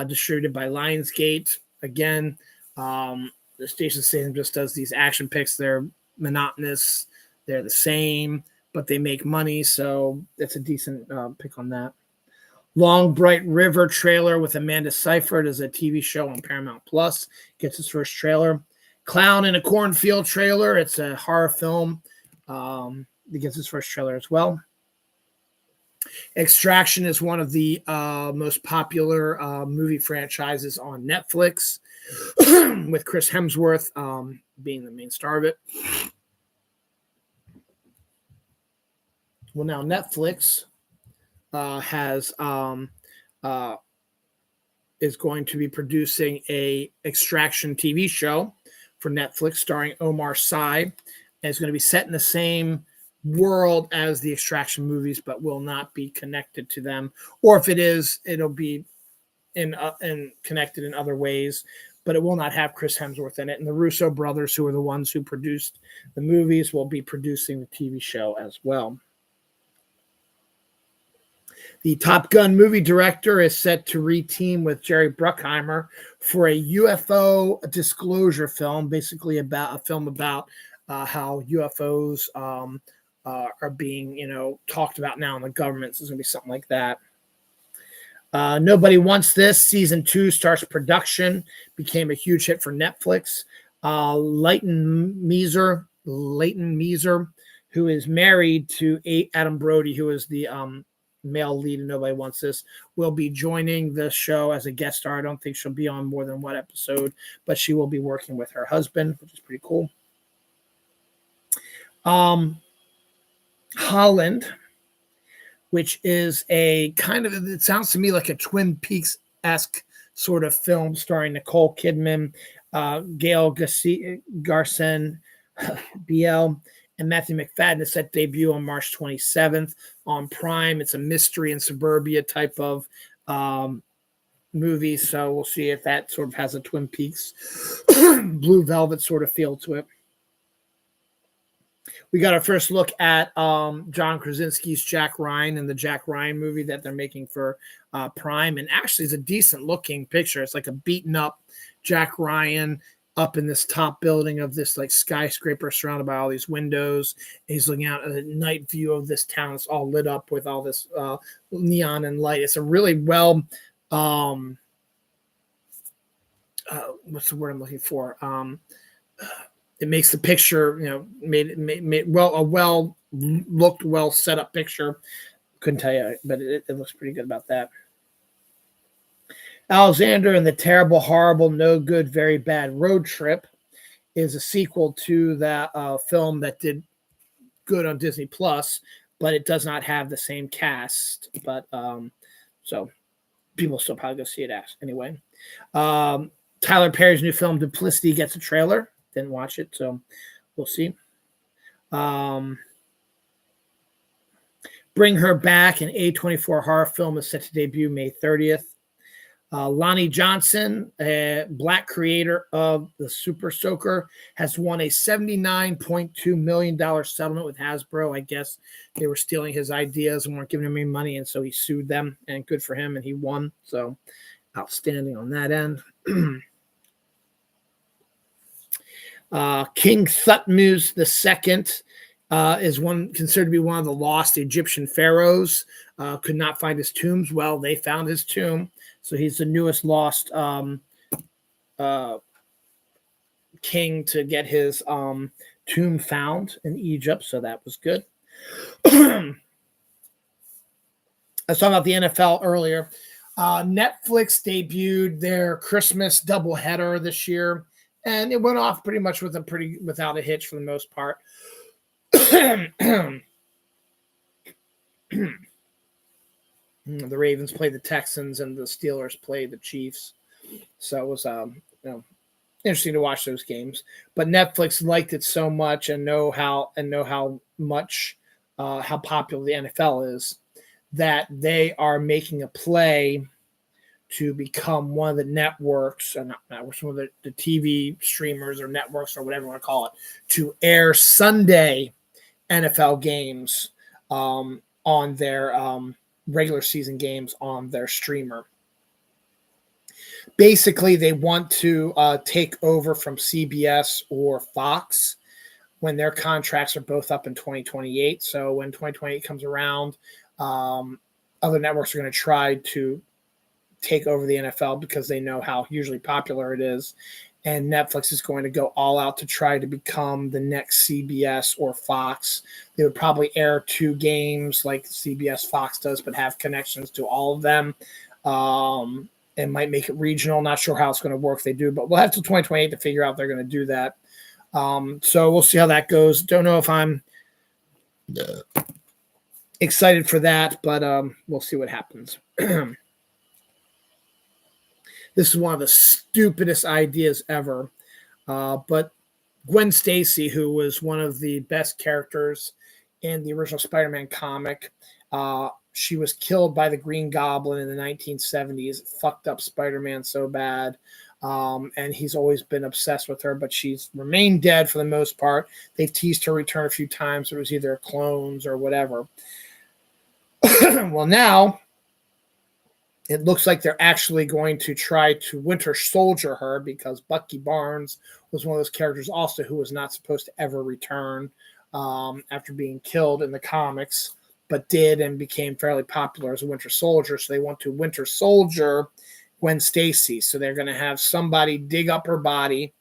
distributed by Lionsgate. Again, the Jason Statham just does these action picks. They're monotonous. They're the same, but they make money. So that's a decent pick on that. Long Bright River trailer with Amanda Seyfried as a TV show on Paramount Plus gets its first trailer. Clown in a Cornfield trailer. It's a horror film. It gets its first trailer as well. Extraction is one of the most popular movie franchises on Netflix, with Chris Hemsworth being the main star of it. Well, now Netflix is going to be producing a Extraction TV show for Netflix starring Omar Sy, and it's going to be set in the same world as the Extraction movies, but will not be connected to them. Or if it is, it'll be in connected in other ways, but it will not have Chris Hemsworth in it. And the Russo brothers, who are the ones who produced the movies, will be producing the TV show as well. The Top Gun movie director is set to reteam with Jerry Bruckheimer for a UFO disclosure film, basically about a film about how UFOs are being, talked about now in the government. So it's going to be something like that. Nobody Wants This. Season 2 starts production. Became a huge hit for Netflix. Leighton Measer, who is married to Adam Brody, who is the male lead in Nobody Wants This, will be joining the show as a guest star. I don't think she'll be on more than one episode, but she will be working with her husband, which is pretty cool. Holland, which is a kind of, it sounds to me like a Twin Peaks-esque sort of film starring Nicole Kidman, Gail Garcen Biel, and Matthew McFadden. Is set debut on March 27th on Prime. It's a mystery and suburbia type of movie, so we'll see if that sort of has a Twin Peaks Blue Velvet sort of feel to it. We got our first look at John Krasinski's Jack Ryan and the Jack Ryan movie that they're making for Prime. And actually, it's a decent looking picture. It's like a beaten up Jack Ryan up in this top building of this like skyscraper surrounded by all these windows. He's looking out at a night view of this town. It's all lit up with all this neon and light. It's a really well, what's the word I'm looking for? It makes the picture, made a well looked, well set up picture. Couldn't tell you, but it looks pretty good about that. Alexander and the Terrible, Horrible, No Good, Very Bad Road Trip is a sequel to that film that did good on Disney Plus, but it does not have the same cast. But so people still probably go see it anyway. Tyler Perry's new film Duplicity gets a trailer. Didn't watch it, so we'll see. Bring Her Back, an A24 horror film, is set to debut May 30th. Lonnie Johnson, a black creator of the Super Soaker, has won a $79.2 million settlement with Hasbro. I guess they were stealing his ideas and weren't giving him any money, and so he sued them, and good for him, and he won. So outstanding on that end. King Thutmose II is considered to be one of the lost Egyptian pharaohs. Could not find his tombs. Well, they found his tomb. So he's the newest lost king to get his tomb found in Egypt. So that was good. I was talking about the NFL earlier. Netflix debuted their Christmas doubleheader this year, and it went off pretty much without a hitch for the most part. The Ravens played the Texans and the Steelers played the Chiefs. So it was interesting to watch those games. But Netflix liked it so much and know how much how popular the NFL is, that they are making a play to become one of the networks, or not networks, one of the TV streamers or networks or whatever you want to call it, to air Sunday NFL games on their regular season games on their streamer. Basically, they want to take over from CBS or Fox when their contracts are both up in 2028. So when 2028 comes around, other networks are going to try to take over the NFL because they know how hugely popular it is. And Netflix is going to go all out to try to become the next CBS or Fox. They would probably air 2 games like CBS Fox does, but have connections to all of them. And might make it regional. Not sure how it's going to work if they do, but we'll have till 2028 to figure out if they're going to do that. So we'll see how that goes. Don't know if I'm excited for that, but we'll see what happens. This is one of the stupidest ideas ever. But Gwen Stacy, who was one of the best characters in the original Spider-Man comic, she was killed by the Green Goblin in the 1970s. It fucked up Spider-Man so bad. And he's always been obsessed with her, but she's remained dead for the most part. They've teased her return a few times. It was either clones or whatever. Well, now it looks like they're actually going to try to Winter Soldier her, because Bucky Barnes was one of those characters also who was not supposed to ever return after being killed in the comics, but did and became fairly popular as a Winter Soldier. So they want to Winter Soldier Gwen Stacy. So they're going to have somebody dig up her body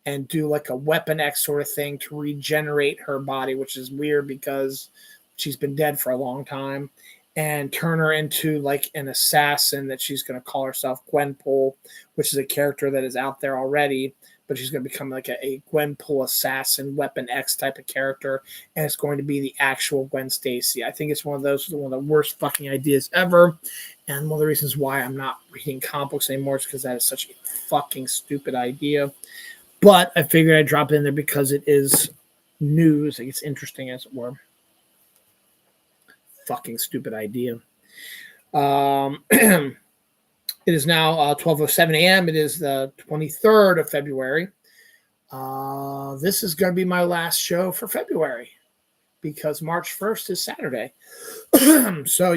and do like a Weapon X sort of thing to regenerate her body, which is weird because she's been dead for a long time, and turn her into like an assassin that she's going to call herself Gwenpool, which is a character that is out there already, but she's going to become like a Gwenpool assassin, Weapon X type of character, and it's going to be the actual Gwen Stacy. I think it's one of the worst fucking ideas ever, and one of the reasons why I'm not reading comic books anymore is because that is such a fucking stupid idea. But I figured I'd drop it in there because it is news. It's interesting, as it were. Fucking stupid idea. It is now 12:07 a.m. It is the 23rd of February. This is going to be my last show for February because March 1st is Saturday. So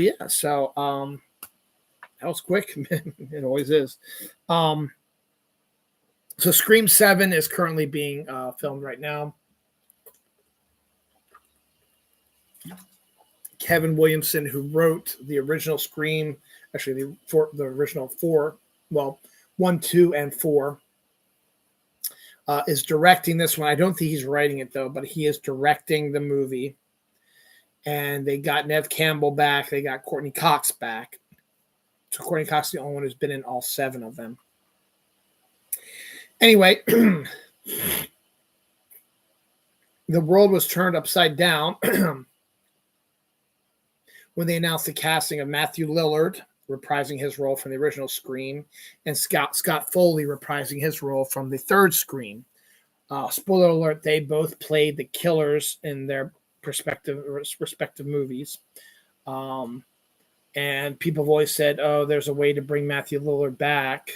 that was quick. It always is. So Scream 7 is currently being filmed right now. Kevin Williamson, who wrote the original Scream, actually the original 4, 1, 2, and 4, is directing this one. I don't think he's writing it, though, but he is directing the movie. And they got Nev Campbell back. They got Courtney Cox back. So Courtney Cox is the only one who's been in all 7 of them. Anyway, the world was turned upside down when they announced the casting of Matthew Lillard reprising his role from the original Scream, and Scott Foley reprising his role from the third Scream. Spoiler alert, they both played the killers in their respective movies. And people have always said, "Oh, there's a way to bring Matthew Lillard back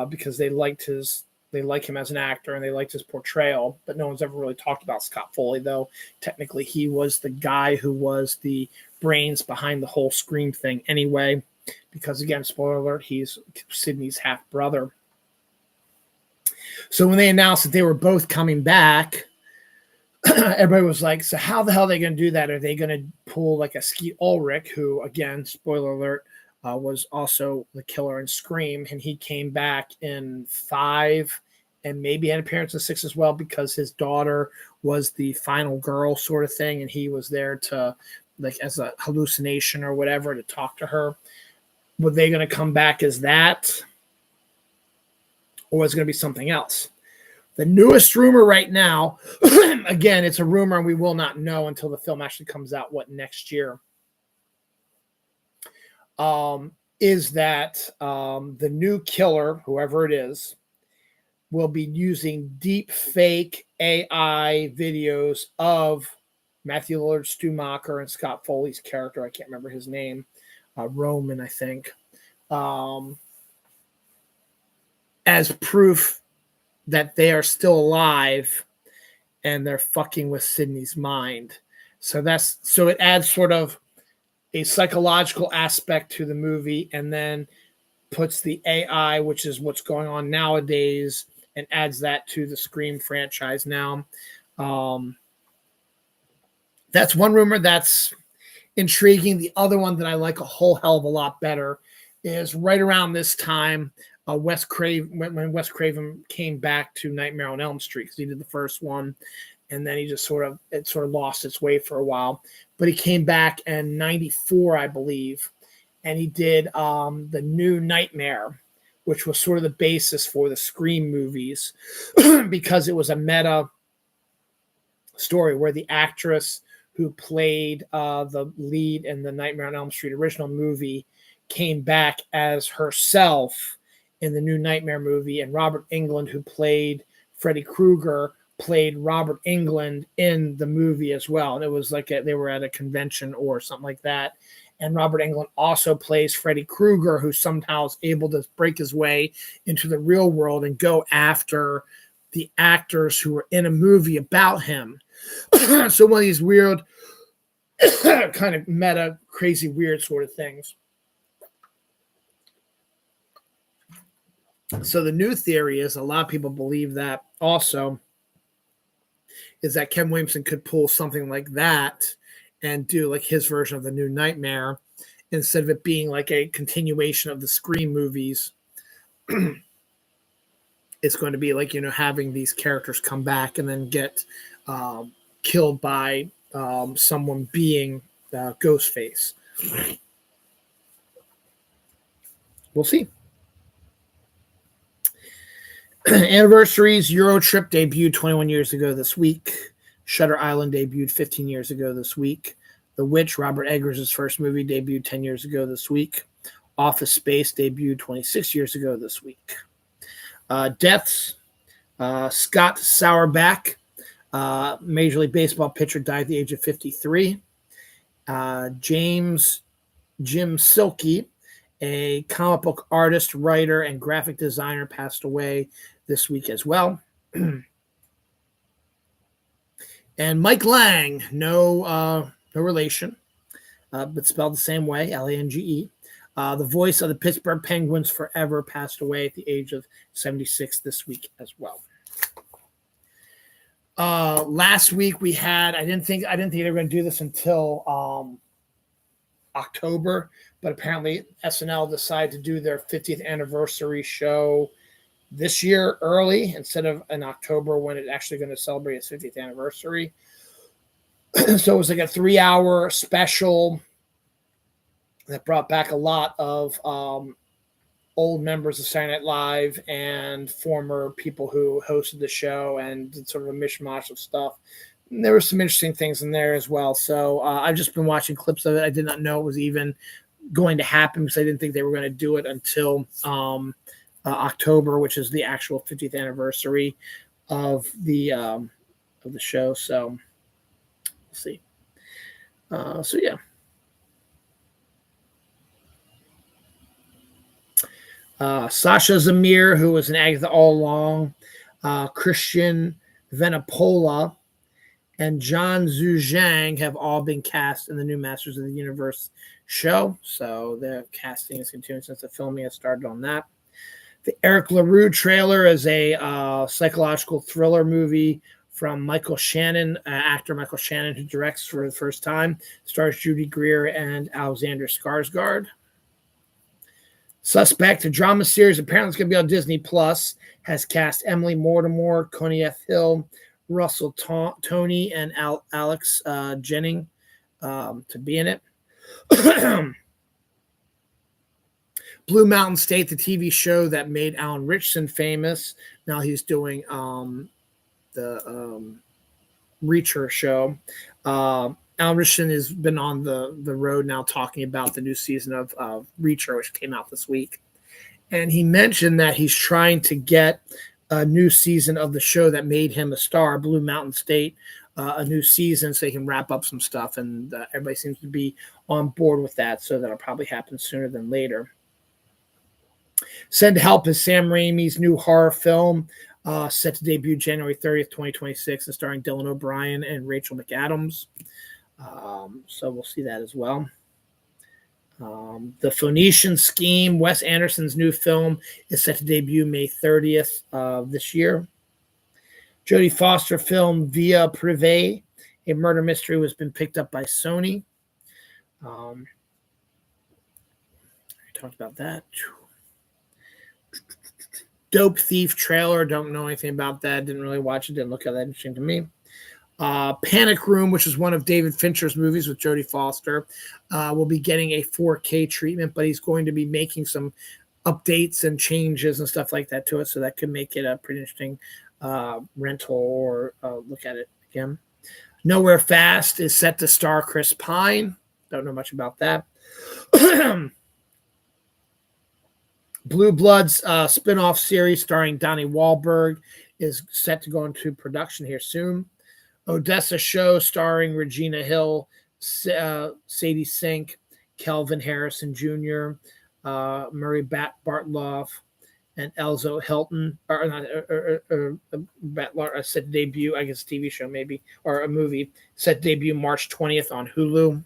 because they like him as an actor and they liked his portrayal." But no one's ever really talked about Scott Foley, though. Technically, he was the guy who was the brains behind the whole Scream thing, anyway. Because again, spoiler alert, he's Sidney's half brother. So when they announced that they were both coming back, everybody was like, so how the hell are they going to do that? Are they going to pull like a Skeet Ulrich, who, again, spoiler alert, was also the killer in Scream, and he came back in 5 and maybe had an appearance in 6 as well, because his daughter was the final girl sort of thing, and he was there to, like, as a hallucination or whatever, to talk to her. Were they going to come back as that, or is it going to be something else? The newest rumor right now, again, it's a rumor and we will not know until the film actually comes out, next year, is that the new killer, whoever it is, will be using deep fake AI videos of Matthew Lillard, Stu Macher, and Scott Foley's character. I can't remember his name. Roman, I think. As proof that they are still alive and they're fucking with Sidney's mind. So it adds sort of a psychological aspect to the movie, and then puts the AI, which is what's going on nowadays, and adds that to the Scream franchise now. That's one rumor that's intriguing. The other one that I like a whole hell of a lot better is right around this time, when Wes Craven came back to Nightmare on Elm Street, because he did the first one, and then he just sort of lost its way for a while. But he came back in '94, I believe, and he did the New Nightmare, which was sort of the basis for the Scream movies, because it was a meta story where the actress who played the lead in the Nightmare on Elm Street original movie came back as herself in the New Nightmare movie, and Robert Englund, who played Freddy Krueger, played Robert Englund in the movie as well. And it was like they were at a convention or something like that. And Robert Englund also plays Freddy Krueger, who somehow is able to break his way into the real world and go after the actors who were in a movie about him. So one of these weird, kind of meta, crazy, weird sort of things. So the new theory is, a lot of people believe that also, is that Ken Williamson could pull something like that and do like his version of the New Nightmare, instead of it being like a continuation of the Scream movies. It's going to be like, having these characters come back and then get killed by someone being Ghostface. We'll see. Anniversaries: Euro Trip debuted 21 years ago this week. Shutter Island debuted 15 years ago this week. The Witch, Robert Eggers' first movie, debuted 10 years ago this week. Office Space debuted 26 years ago this week. Deaths: Scott Sauerback, Major League Baseball pitcher, died at the age of 53. Jim Silkey, a comic book artist, writer, and graphic designer, passed away this week as well. And Mike Lang, no relation, but spelled the same way, Lange. The voice of the Pittsburgh Penguins forever, passed away at the age of 76 this week as well. Last week we had, I didn't think they were going to do this until October, but apparently SNL decided to do their 50th anniversary show this year early, instead of in October, when it's actually going to celebrate its 50th anniversary. So it was like a 3-hour special that brought back a lot of old members of Saturday Night Live and former people who hosted the show, and did sort of a mishmash of stuff. And there were some interesting things in there as well. So I've just been watching clips of it. I did not know it was even going to happen, because I didn't think they were going to do it until October, which is the actual 50th anniversary of the show. So we'll see. So yeah. Sasha Zamir, who was an Agatha all along, Christian Venipola, and John Zhu Zhang have all been cast in the new Masters of the Universe show. So the casting is continuing since the filming has started on that. The Eric LaRue trailer is a psychological thriller movie from Michael Shannon, actor Michael Shannon, who directs for the first time. Stars Judy Greer and Alexander Skarsgård. Suspect, a drama series, apparently it's going to be on Disney Plus, has cast Emily Mortimer, Coney F. Hill, Russell Toney, and Alex Jennings to be in it. Blue Mountain State, the TV show that made Alan Ritchson famous. Now he's doing the Reacher show. Alan Ritchson has been on the road now talking about the new season of Reacher, which came out this week. And he mentioned that he's trying to get a new season of the show that made him a star, Blue Mountain State, a new season so he can wrap up some stuff. And everybody seems to be on board with that, so that'll probably happen sooner than later. Send Help is Sam Raimi's new horror film, set to debut January 30th, 2026, and starring Dylan O'Brien and Rachel McAdams. So we'll see that as well. The Phoenician Scheme, Wes Anderson's new film, is set to debut May 30th of this year. Jodie Foster film Via Privée, a murder mystery, has been picked up by Sony. I talked about that. Dope Thief trailer. Don't know anything about that. Didn't really watch it. Didn't look at that interesting to me. Panic Room, which is one of David Fincher's movies with Jodie Foster, will be getting a 4K treatment, but he's going to be making some updates and changes and stuff like that to it, so that could make it a pretty interesting rental or look at it again. Nowhere Fast is set to star Chris Pine. Don't know much about that. Blue Bloods spin-off series starring Donnie Wahlberg is set to go into production here soon. Odessa Show starring Regina Hill, Sadie Sink, Kelvin Harrison Jr., Murray Bartloff, and Elzo Hilton. Batlar set debut, I guess, TV show maybe, or a movie set debut March 20th on Hulu.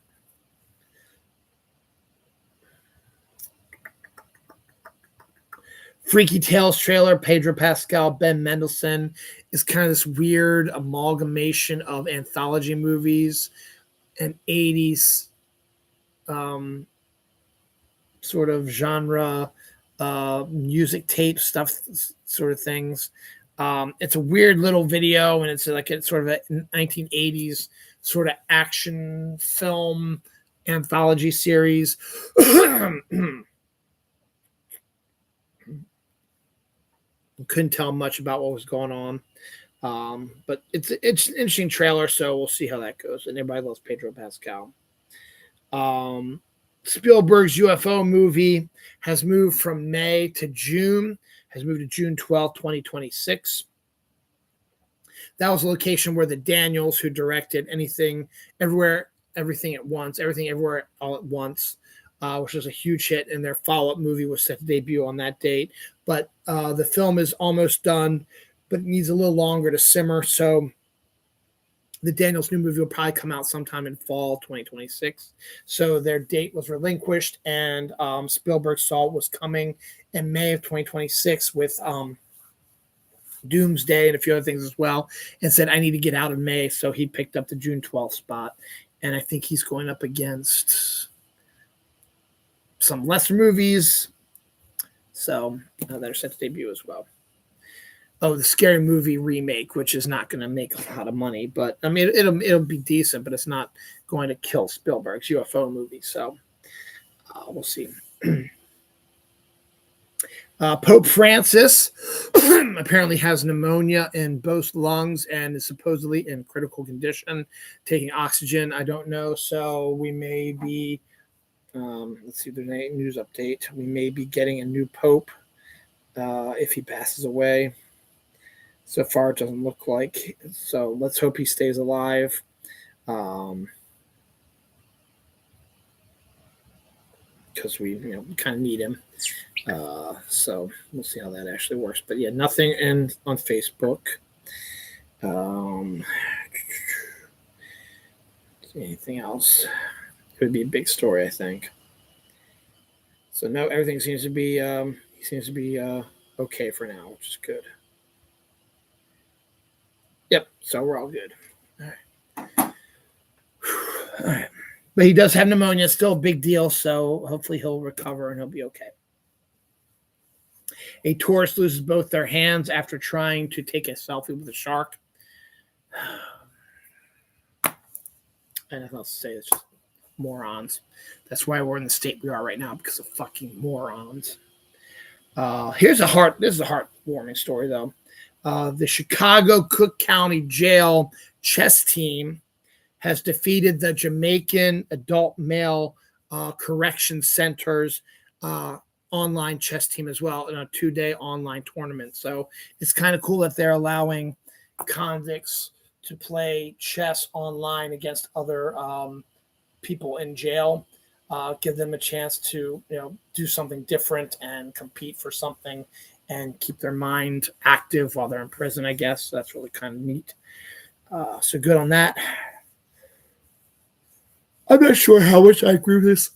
Freaky Tales trailer, Pedro Pascal, Ben Mendelsohn, is kind of this weird amalgamation of anthology movies and 80s sort of genre music tape stuff, sort of things. It's a weird little video, and it's sort of a 1980s sort of action film anthology series. Couldn't tell much about what was going on, but it's an interesting trailer, so we'll see how that goes. And everybody loves Pedro Pascal. Spielberg's UFO movie has moved from May to June, has moved to June 12th, 2026. That was a location where the Daniels, who directed Anything, Everywhere, Everything at Once, Everything Everywhere All at Once, which was a huge hit, and their follow-up movie was set to debut on that date. But the film is almost done, but it needs a little longer to simmer. So the Daniels' new movie will probably come out sometime in fall 2026. So their date was relinquished, and Spielberg saw it was coming in May of 2026 with Doomsday and a few other things as well, and said, I need to get out in May. So he picked up the June 12th spot, and I think he's going up against some lesser movies, so that are set to debut as well. Oh, the Scary Movie remake, which is not going to make a lot of money, but I mean it'll be decent, but it's not going to kill Spielberg's UFO movie. So we'll see. Pope Francis apparently has pneumonia in both lungs and is supposedly in critical condition, taking oxygen. I don't know, so we may be. Let's see if there's any news update. We may be getting a new pope if he passes away. So far, it doesn't look like. So let's hope he stays alive. because we kind of need him. So we'll see how that actually works. But yeah, nothing on Facebook. Anything else? It would be a big story, I think. So no, everything seems to be okay for now, which is good. Yep. So we're all good. All right. All right. But he does have pneumonia. It's still a big deal. So hopefully he'll recover and he'll be okay. A tourist loses both their hands after trying to take a selfie with a shark. And nothing else to say. It's just morons. That's why we're in the state we are right now, because of fucking morons. This is a heartwarming story, though. The Chicago Cook County Jail chess team has defeated the Jamaican adult male correction center's online chess team as well in a 2-day online tournament. So it's kind of cool that they're allowing convicts to play chess online against other people in jail. Give them a chance to do something different and compete for something and keep their mind active while they're in prison, I guess. That's really kind of neat. So good on that. I'm not sure how much I agree with this.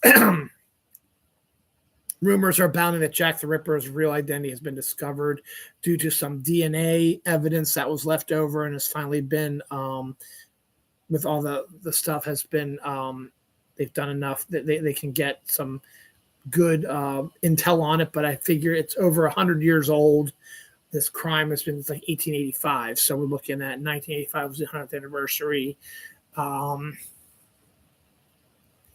Rumors are abounding that Jack the Ripper's real identity has been discovered due to some DNA evidence that was left over and has finally been, with all the stuff has been, they've done enough that they can get some good intel on it. But I figure it's over 100 years old. This crime has been, it's like 1885. So we're looking at 1985 was the 100th anniversary.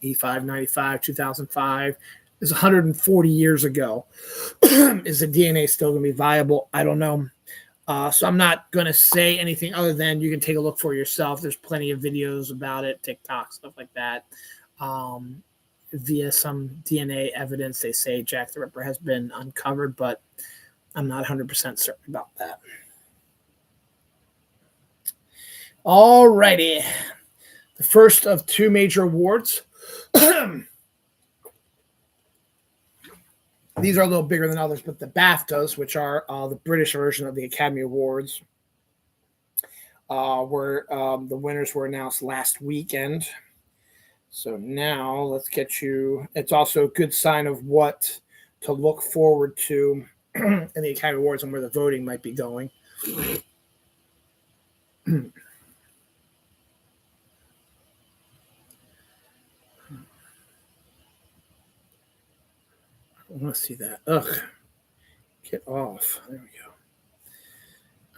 85, 95, 2005 is 140 years ago. Is the DNA still going to be viable? I don't know. So I'm not going to say anything other than you can take a look for yourself. There's plenty of videos about it, TikTok, stuff like that. Via some DNA evidence, they say Jack the Ripper has been uncovered, but I'm not 100% certain about that. All righty. The first of two major awards. These are a little bigger than others, but the BAFTAs, which are the British version of the Academy Awards, were the winners were announced last weekend. So now let's get you. It's also a good sign of what to look forward to in the Academy Awards and where the voting might be going. I want to see that. Ugh. Get off. There we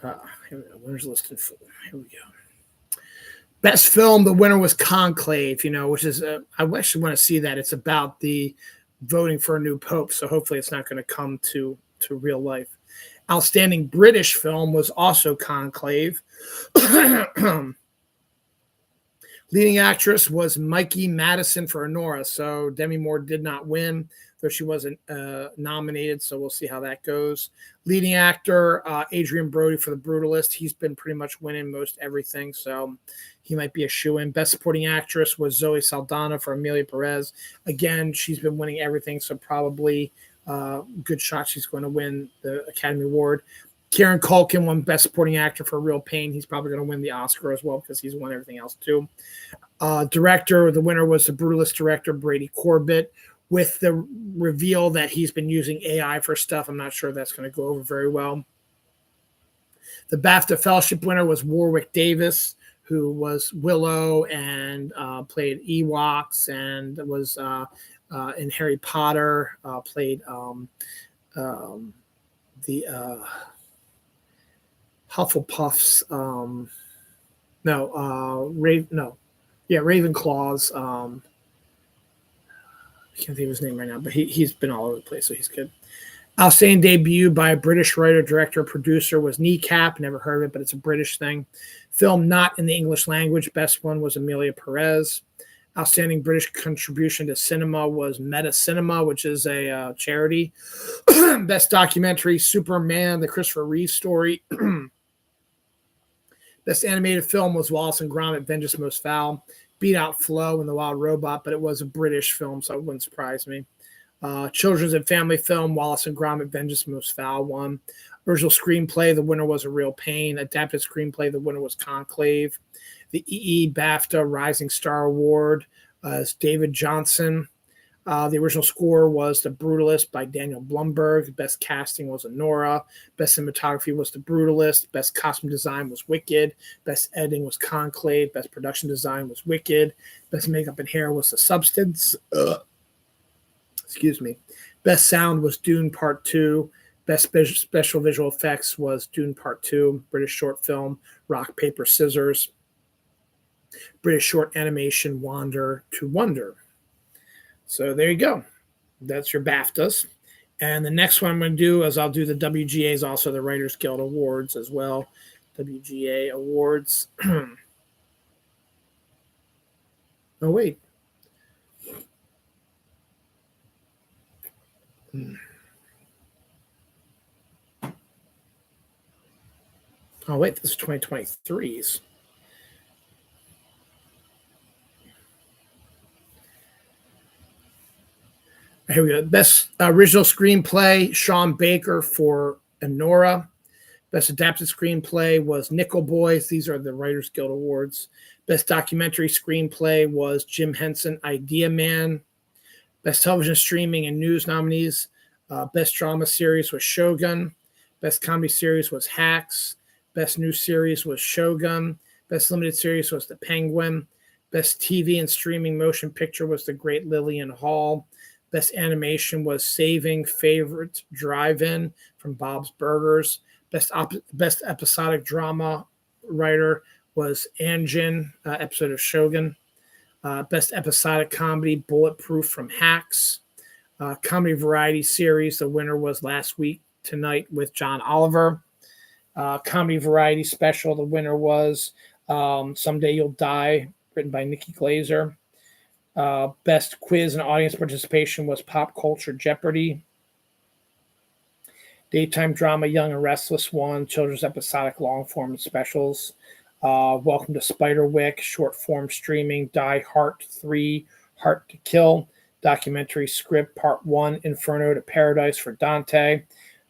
go. Here we go. Winners listed full. Here we go. Best film, the winner was Conclave, which is, I actually want to see that. It's about the voting for a new pope, so hopefully it's not going to come to real life. Outstanding British film was also Conclave. Leading actress was Mikey Madison for Honora, so Demi Moore did not win, though she wasn't nominated, so we'll see how that goes. Leading actor, Adrian Brody for The Brutalist. He's been pretty much winning most everything, so he might be a shoo-in. Best supporting actress was Zoe Saldana for Amelia Perez. Again, she's been winning everything, so probably good shot she's going to win the Academy Award. Kieran Culkin won Best Supporting Actor for Real Pain. He's probably going to win the Oscar as well because he's won everything else too. Director, the winner was The Brutalist director Brady Corbett, with the reveal that he's been using AI for stuff. I'm not sure that's going to go over very well. The BAFTA Fellowship winner was Warwick Davis, who was Willow and played Ewoks and was in Harry Potter, played the Hufflepuff's, Ravenclaw's. I can't think of his name right now, but he's been all over the place, so he's good. Outstanding debut by a British writer, director, producer was Kneecap. Never heard of it, but it's a British thing. Film not in the English language. Best one was Amelia Perez. Outstanding British contribution to cinema was Meta Cinema, which is a charity. Best documentary, Superman, the Christopher Reeve story. Best animated film was Wallace and Gromit, Vengeance Most Foul. Beat out Flo and The Wild Robot, but it was a British film, so it wouldn't surprise me. Children's and family film, Wallace and Gromit: Vengeance Most Foul won. Original screenplay, the winner was A Real Pain. Adapted screenplay, the winner was Conclave. The BAFTA Rising Star Award is David Johnson. The original score was The Brutalist by Daniel Blumberg. Best casting was Anora. Best cinematography was The Brutalist. Best costume design was Wicked. Best editing was Conclave. Best production design was Wicked. Best makeup and hair was The Substance. Excuse me. Best sound was Dune Part 2. Best special visual effects was Dune Part 2. British short film, Rock, Paper, Scissors. British short animation, Wander to Wonder. So there you go. That's your BAFTAs. And the next one I'm going to do is I'll do the WGAs, also the Writers Guild Awards as well. WGA Awards. Oh, wait. Oh, wait. This is 2023's. Here we go. Best original screenplay, Sean Baker for Anora. Best adapted screenplay was Nickel Boys. These are the Writers Guild Awards. Best documentary screenplay was Jim Henson, Idea Man. Best television streaming and news nominees. Best drama series was Shogun. Best comedy series was Hacks. Best new series was Shogun. Best limited series was The Penguin. Best TV and streaming motion picture was The Great Lillian Hall. Best animation was Saving Favorite Drive-In from Bob's Burgers. Best episodic drama writer was Anjin, episode of Shogun. Best episodic comedy, Bulletproof from Hacks. Comedy variety series, the winner was Last Week Tonight with John Oliver. Comedy variety special, the winner was Someday You'll Die, written by Nikki Glazer. Best quiz and audience participation was Pop Culture Jeopardy. Daytime drama, Young and Restless won. Children's episodic long form specials. Welcome to Spiderwick, short form streaming, Die Hard 3, Heart to Kill. Documentary script, Part 1, Inferno to Paradise for Dante.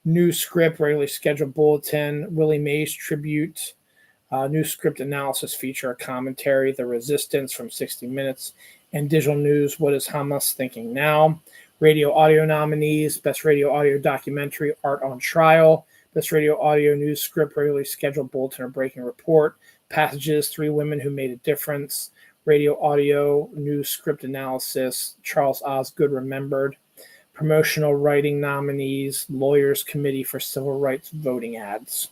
New script, regularly scheduled bulletin, Willie Mays tribute. New script analysis feature, a commentary, The Resistance from 60 Minutes. And digital news, What is Hamas Thinking Now? Radio audio nominees, Best Radio Audio Documentary, Art on Trial. Best Radio Audio News Script, regularly scheduled bulletin or breaking report. Passages, 3 Women Who Made a Difference. Radio Audio News Script Analysis, Charles Osgood Remembered. Promotional writing nominees, Lawyers Committee for Civil Rights Voting Ads.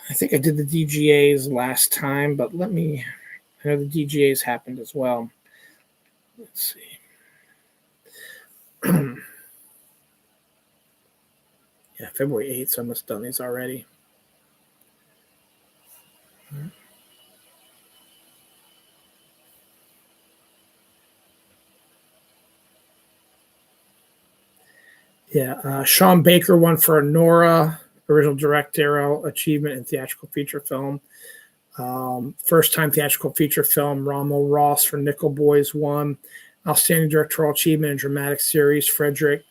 I think I did the DGAs last time, but I know the DGAs happened as well. Let's see. Yeah, February 8th, so I must have done these already. Yeah, Sean Baker won for Nora, original directorial achievement in theatrical feature film. First time theatrical feature film, Rommel Ross for Nickel Boys won. Outstanding directorial achievement in dramatic series, Frederick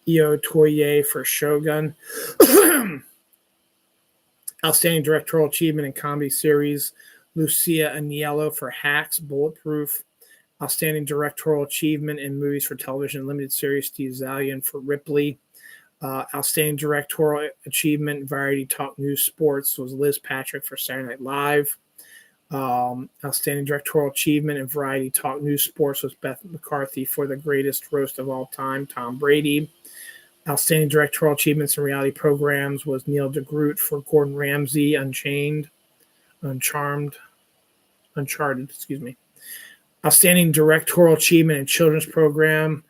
Iotoye for Shogun. Outstanding directorial achievement in comedy series, Lucia Aniello for Hacks, Bulletproof. Outstanding directorial achievement in movies for television limited series, Steve Zalian for Ripley. Outstanding directorial achievement in variety talk news sports was Liz Patrick for Saturday Night Live. Outstanding directorial achievement in variety talk news sports was Beth McCarthy for The Greatest Roast of All Time, Tom Brady. Outstanding directorial achievements in reality programs was Neil deGroot for Gordon Ramsay, Uncharted, excuse me. Outstanding directorial achievement in children's program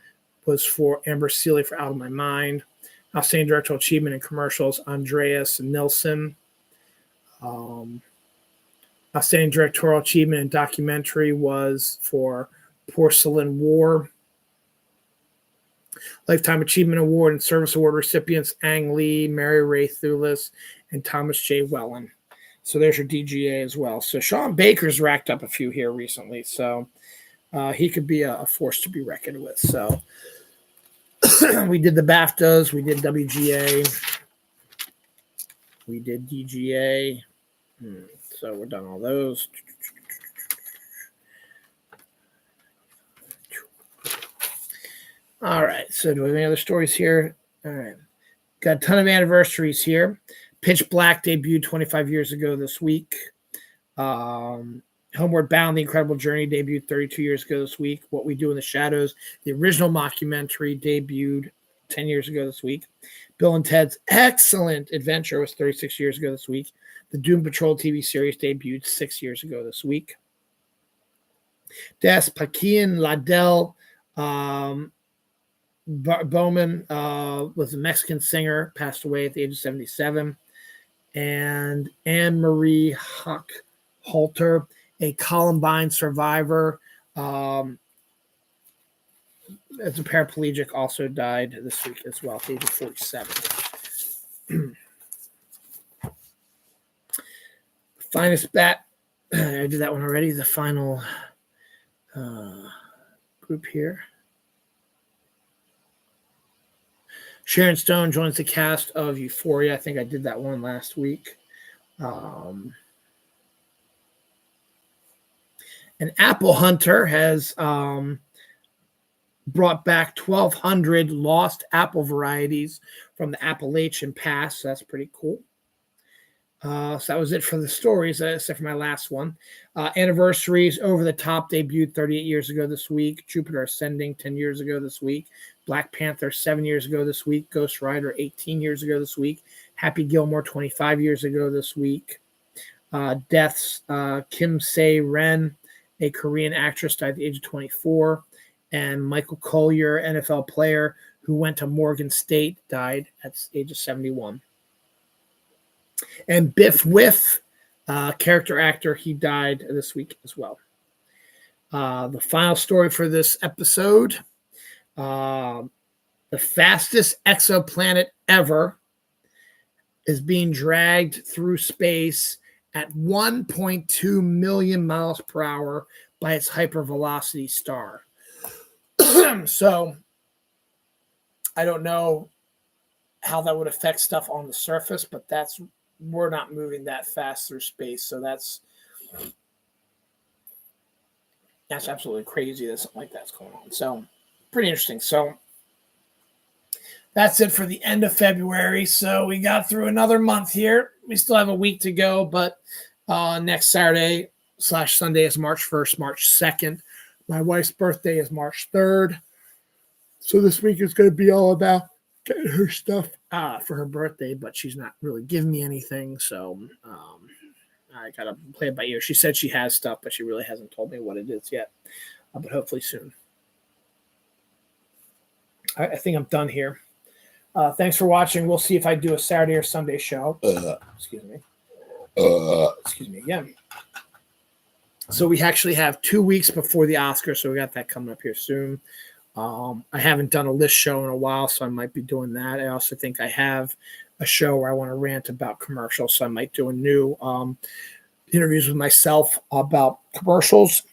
was for Amber Seeley for Out of My Mind. Outstanding directorial achievement in commercials, Andreas Nilsson. Outstanding directorial achievement in documentary was for Porcelain War. Lifetime Achievement Award and Service Award recipients, Ang Lee, Mary Ray Thulis, and Thomas J. Wellen. So there's your DGA as well. So Sean Baker's racked up a few here recently. So he could be a force to be reckoned with. So We did the BAFTAs. We did WGA. We did DGA. So we're done all those. All right. So do we have any other stories here? All right. Got a ton of anniversaries here. Pitch Black debuted 25 years ago this week. Homeward Bound, The Incredible Journey debuted 32 years ago this week. What We Do in the Shadows, the original mockumentary, debuted 10 years ago this week. Bill and Ted's Excellent Adventure was 36 years ago this week. The Doom Patrol TV series debuted 6 years ago this week. Des Paquin Ladell Bowman was a Mexican singer, passed away at the age of 77. And Anne Marie Halter, a Columbine survivor, as a paraplegic, also died this week as well at the age of 47. Finest bat, I did that one already. The final group here. Sharon Stone joins the cast of Euphoria. I think I did that one last week. An apple hunter has brought back 1,200 lost apple varieties from the Appalachian Pass. So that's pretty cool. So that was it for the stories, except for my last one. Anniversaries, Over the Top debuted 38 years ago this week. Jupiter Ascending 10 years ago this week. Black Panther 7 years ago this week. Ghost Rider 18 years ago this week. Happy Gilmore 25 years ago this week. Deaths, Kim Se-ren, a Korean actress, died at the age of 24. And Michael Collier, NFL player who went to Morgan State, died at the age of 71. And Biff Whiff, character actor, he died this week as well. The final story for this episode, the fastest exoplanet ever is being dragged through space at 1.2 million miles per hour by its hypervelocity star. So I don't know how that would affect stuff on the surface, but we're not moving that fast through space. So that's absolutely crazy that something like that's going on. So pretty interesting. So that's it for the end of February. So we got through another month here. We still have a week to go, but next Saturday/Sunday is March 1st, March 2nd. My wife's birthday is March 3rd. So this week is going to be all about getting her stuff for her birthday, but she's not really giving me anything. So I got to play it by ear. She said she has stuff, but she really hasn't told me what it is yet. But hopefully soon. I think I'm done here. Thanks for watching. We'll see if I do a Saturday or Sunday show. Excuse me. Excuse me again. So we actually have 2 weeks before the Oscars, so we got that coming up here soon. I haven't done a list show in a while, so I might be doing that. I also think I have a show where I want to rant about commercials, so I might do a new interviews with myself about commercials.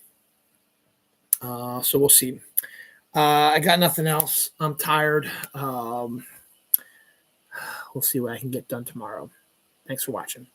So we'll see. I got nothing else. I'm tired. We'll see what I can get done tomorrow. Thanks for watching.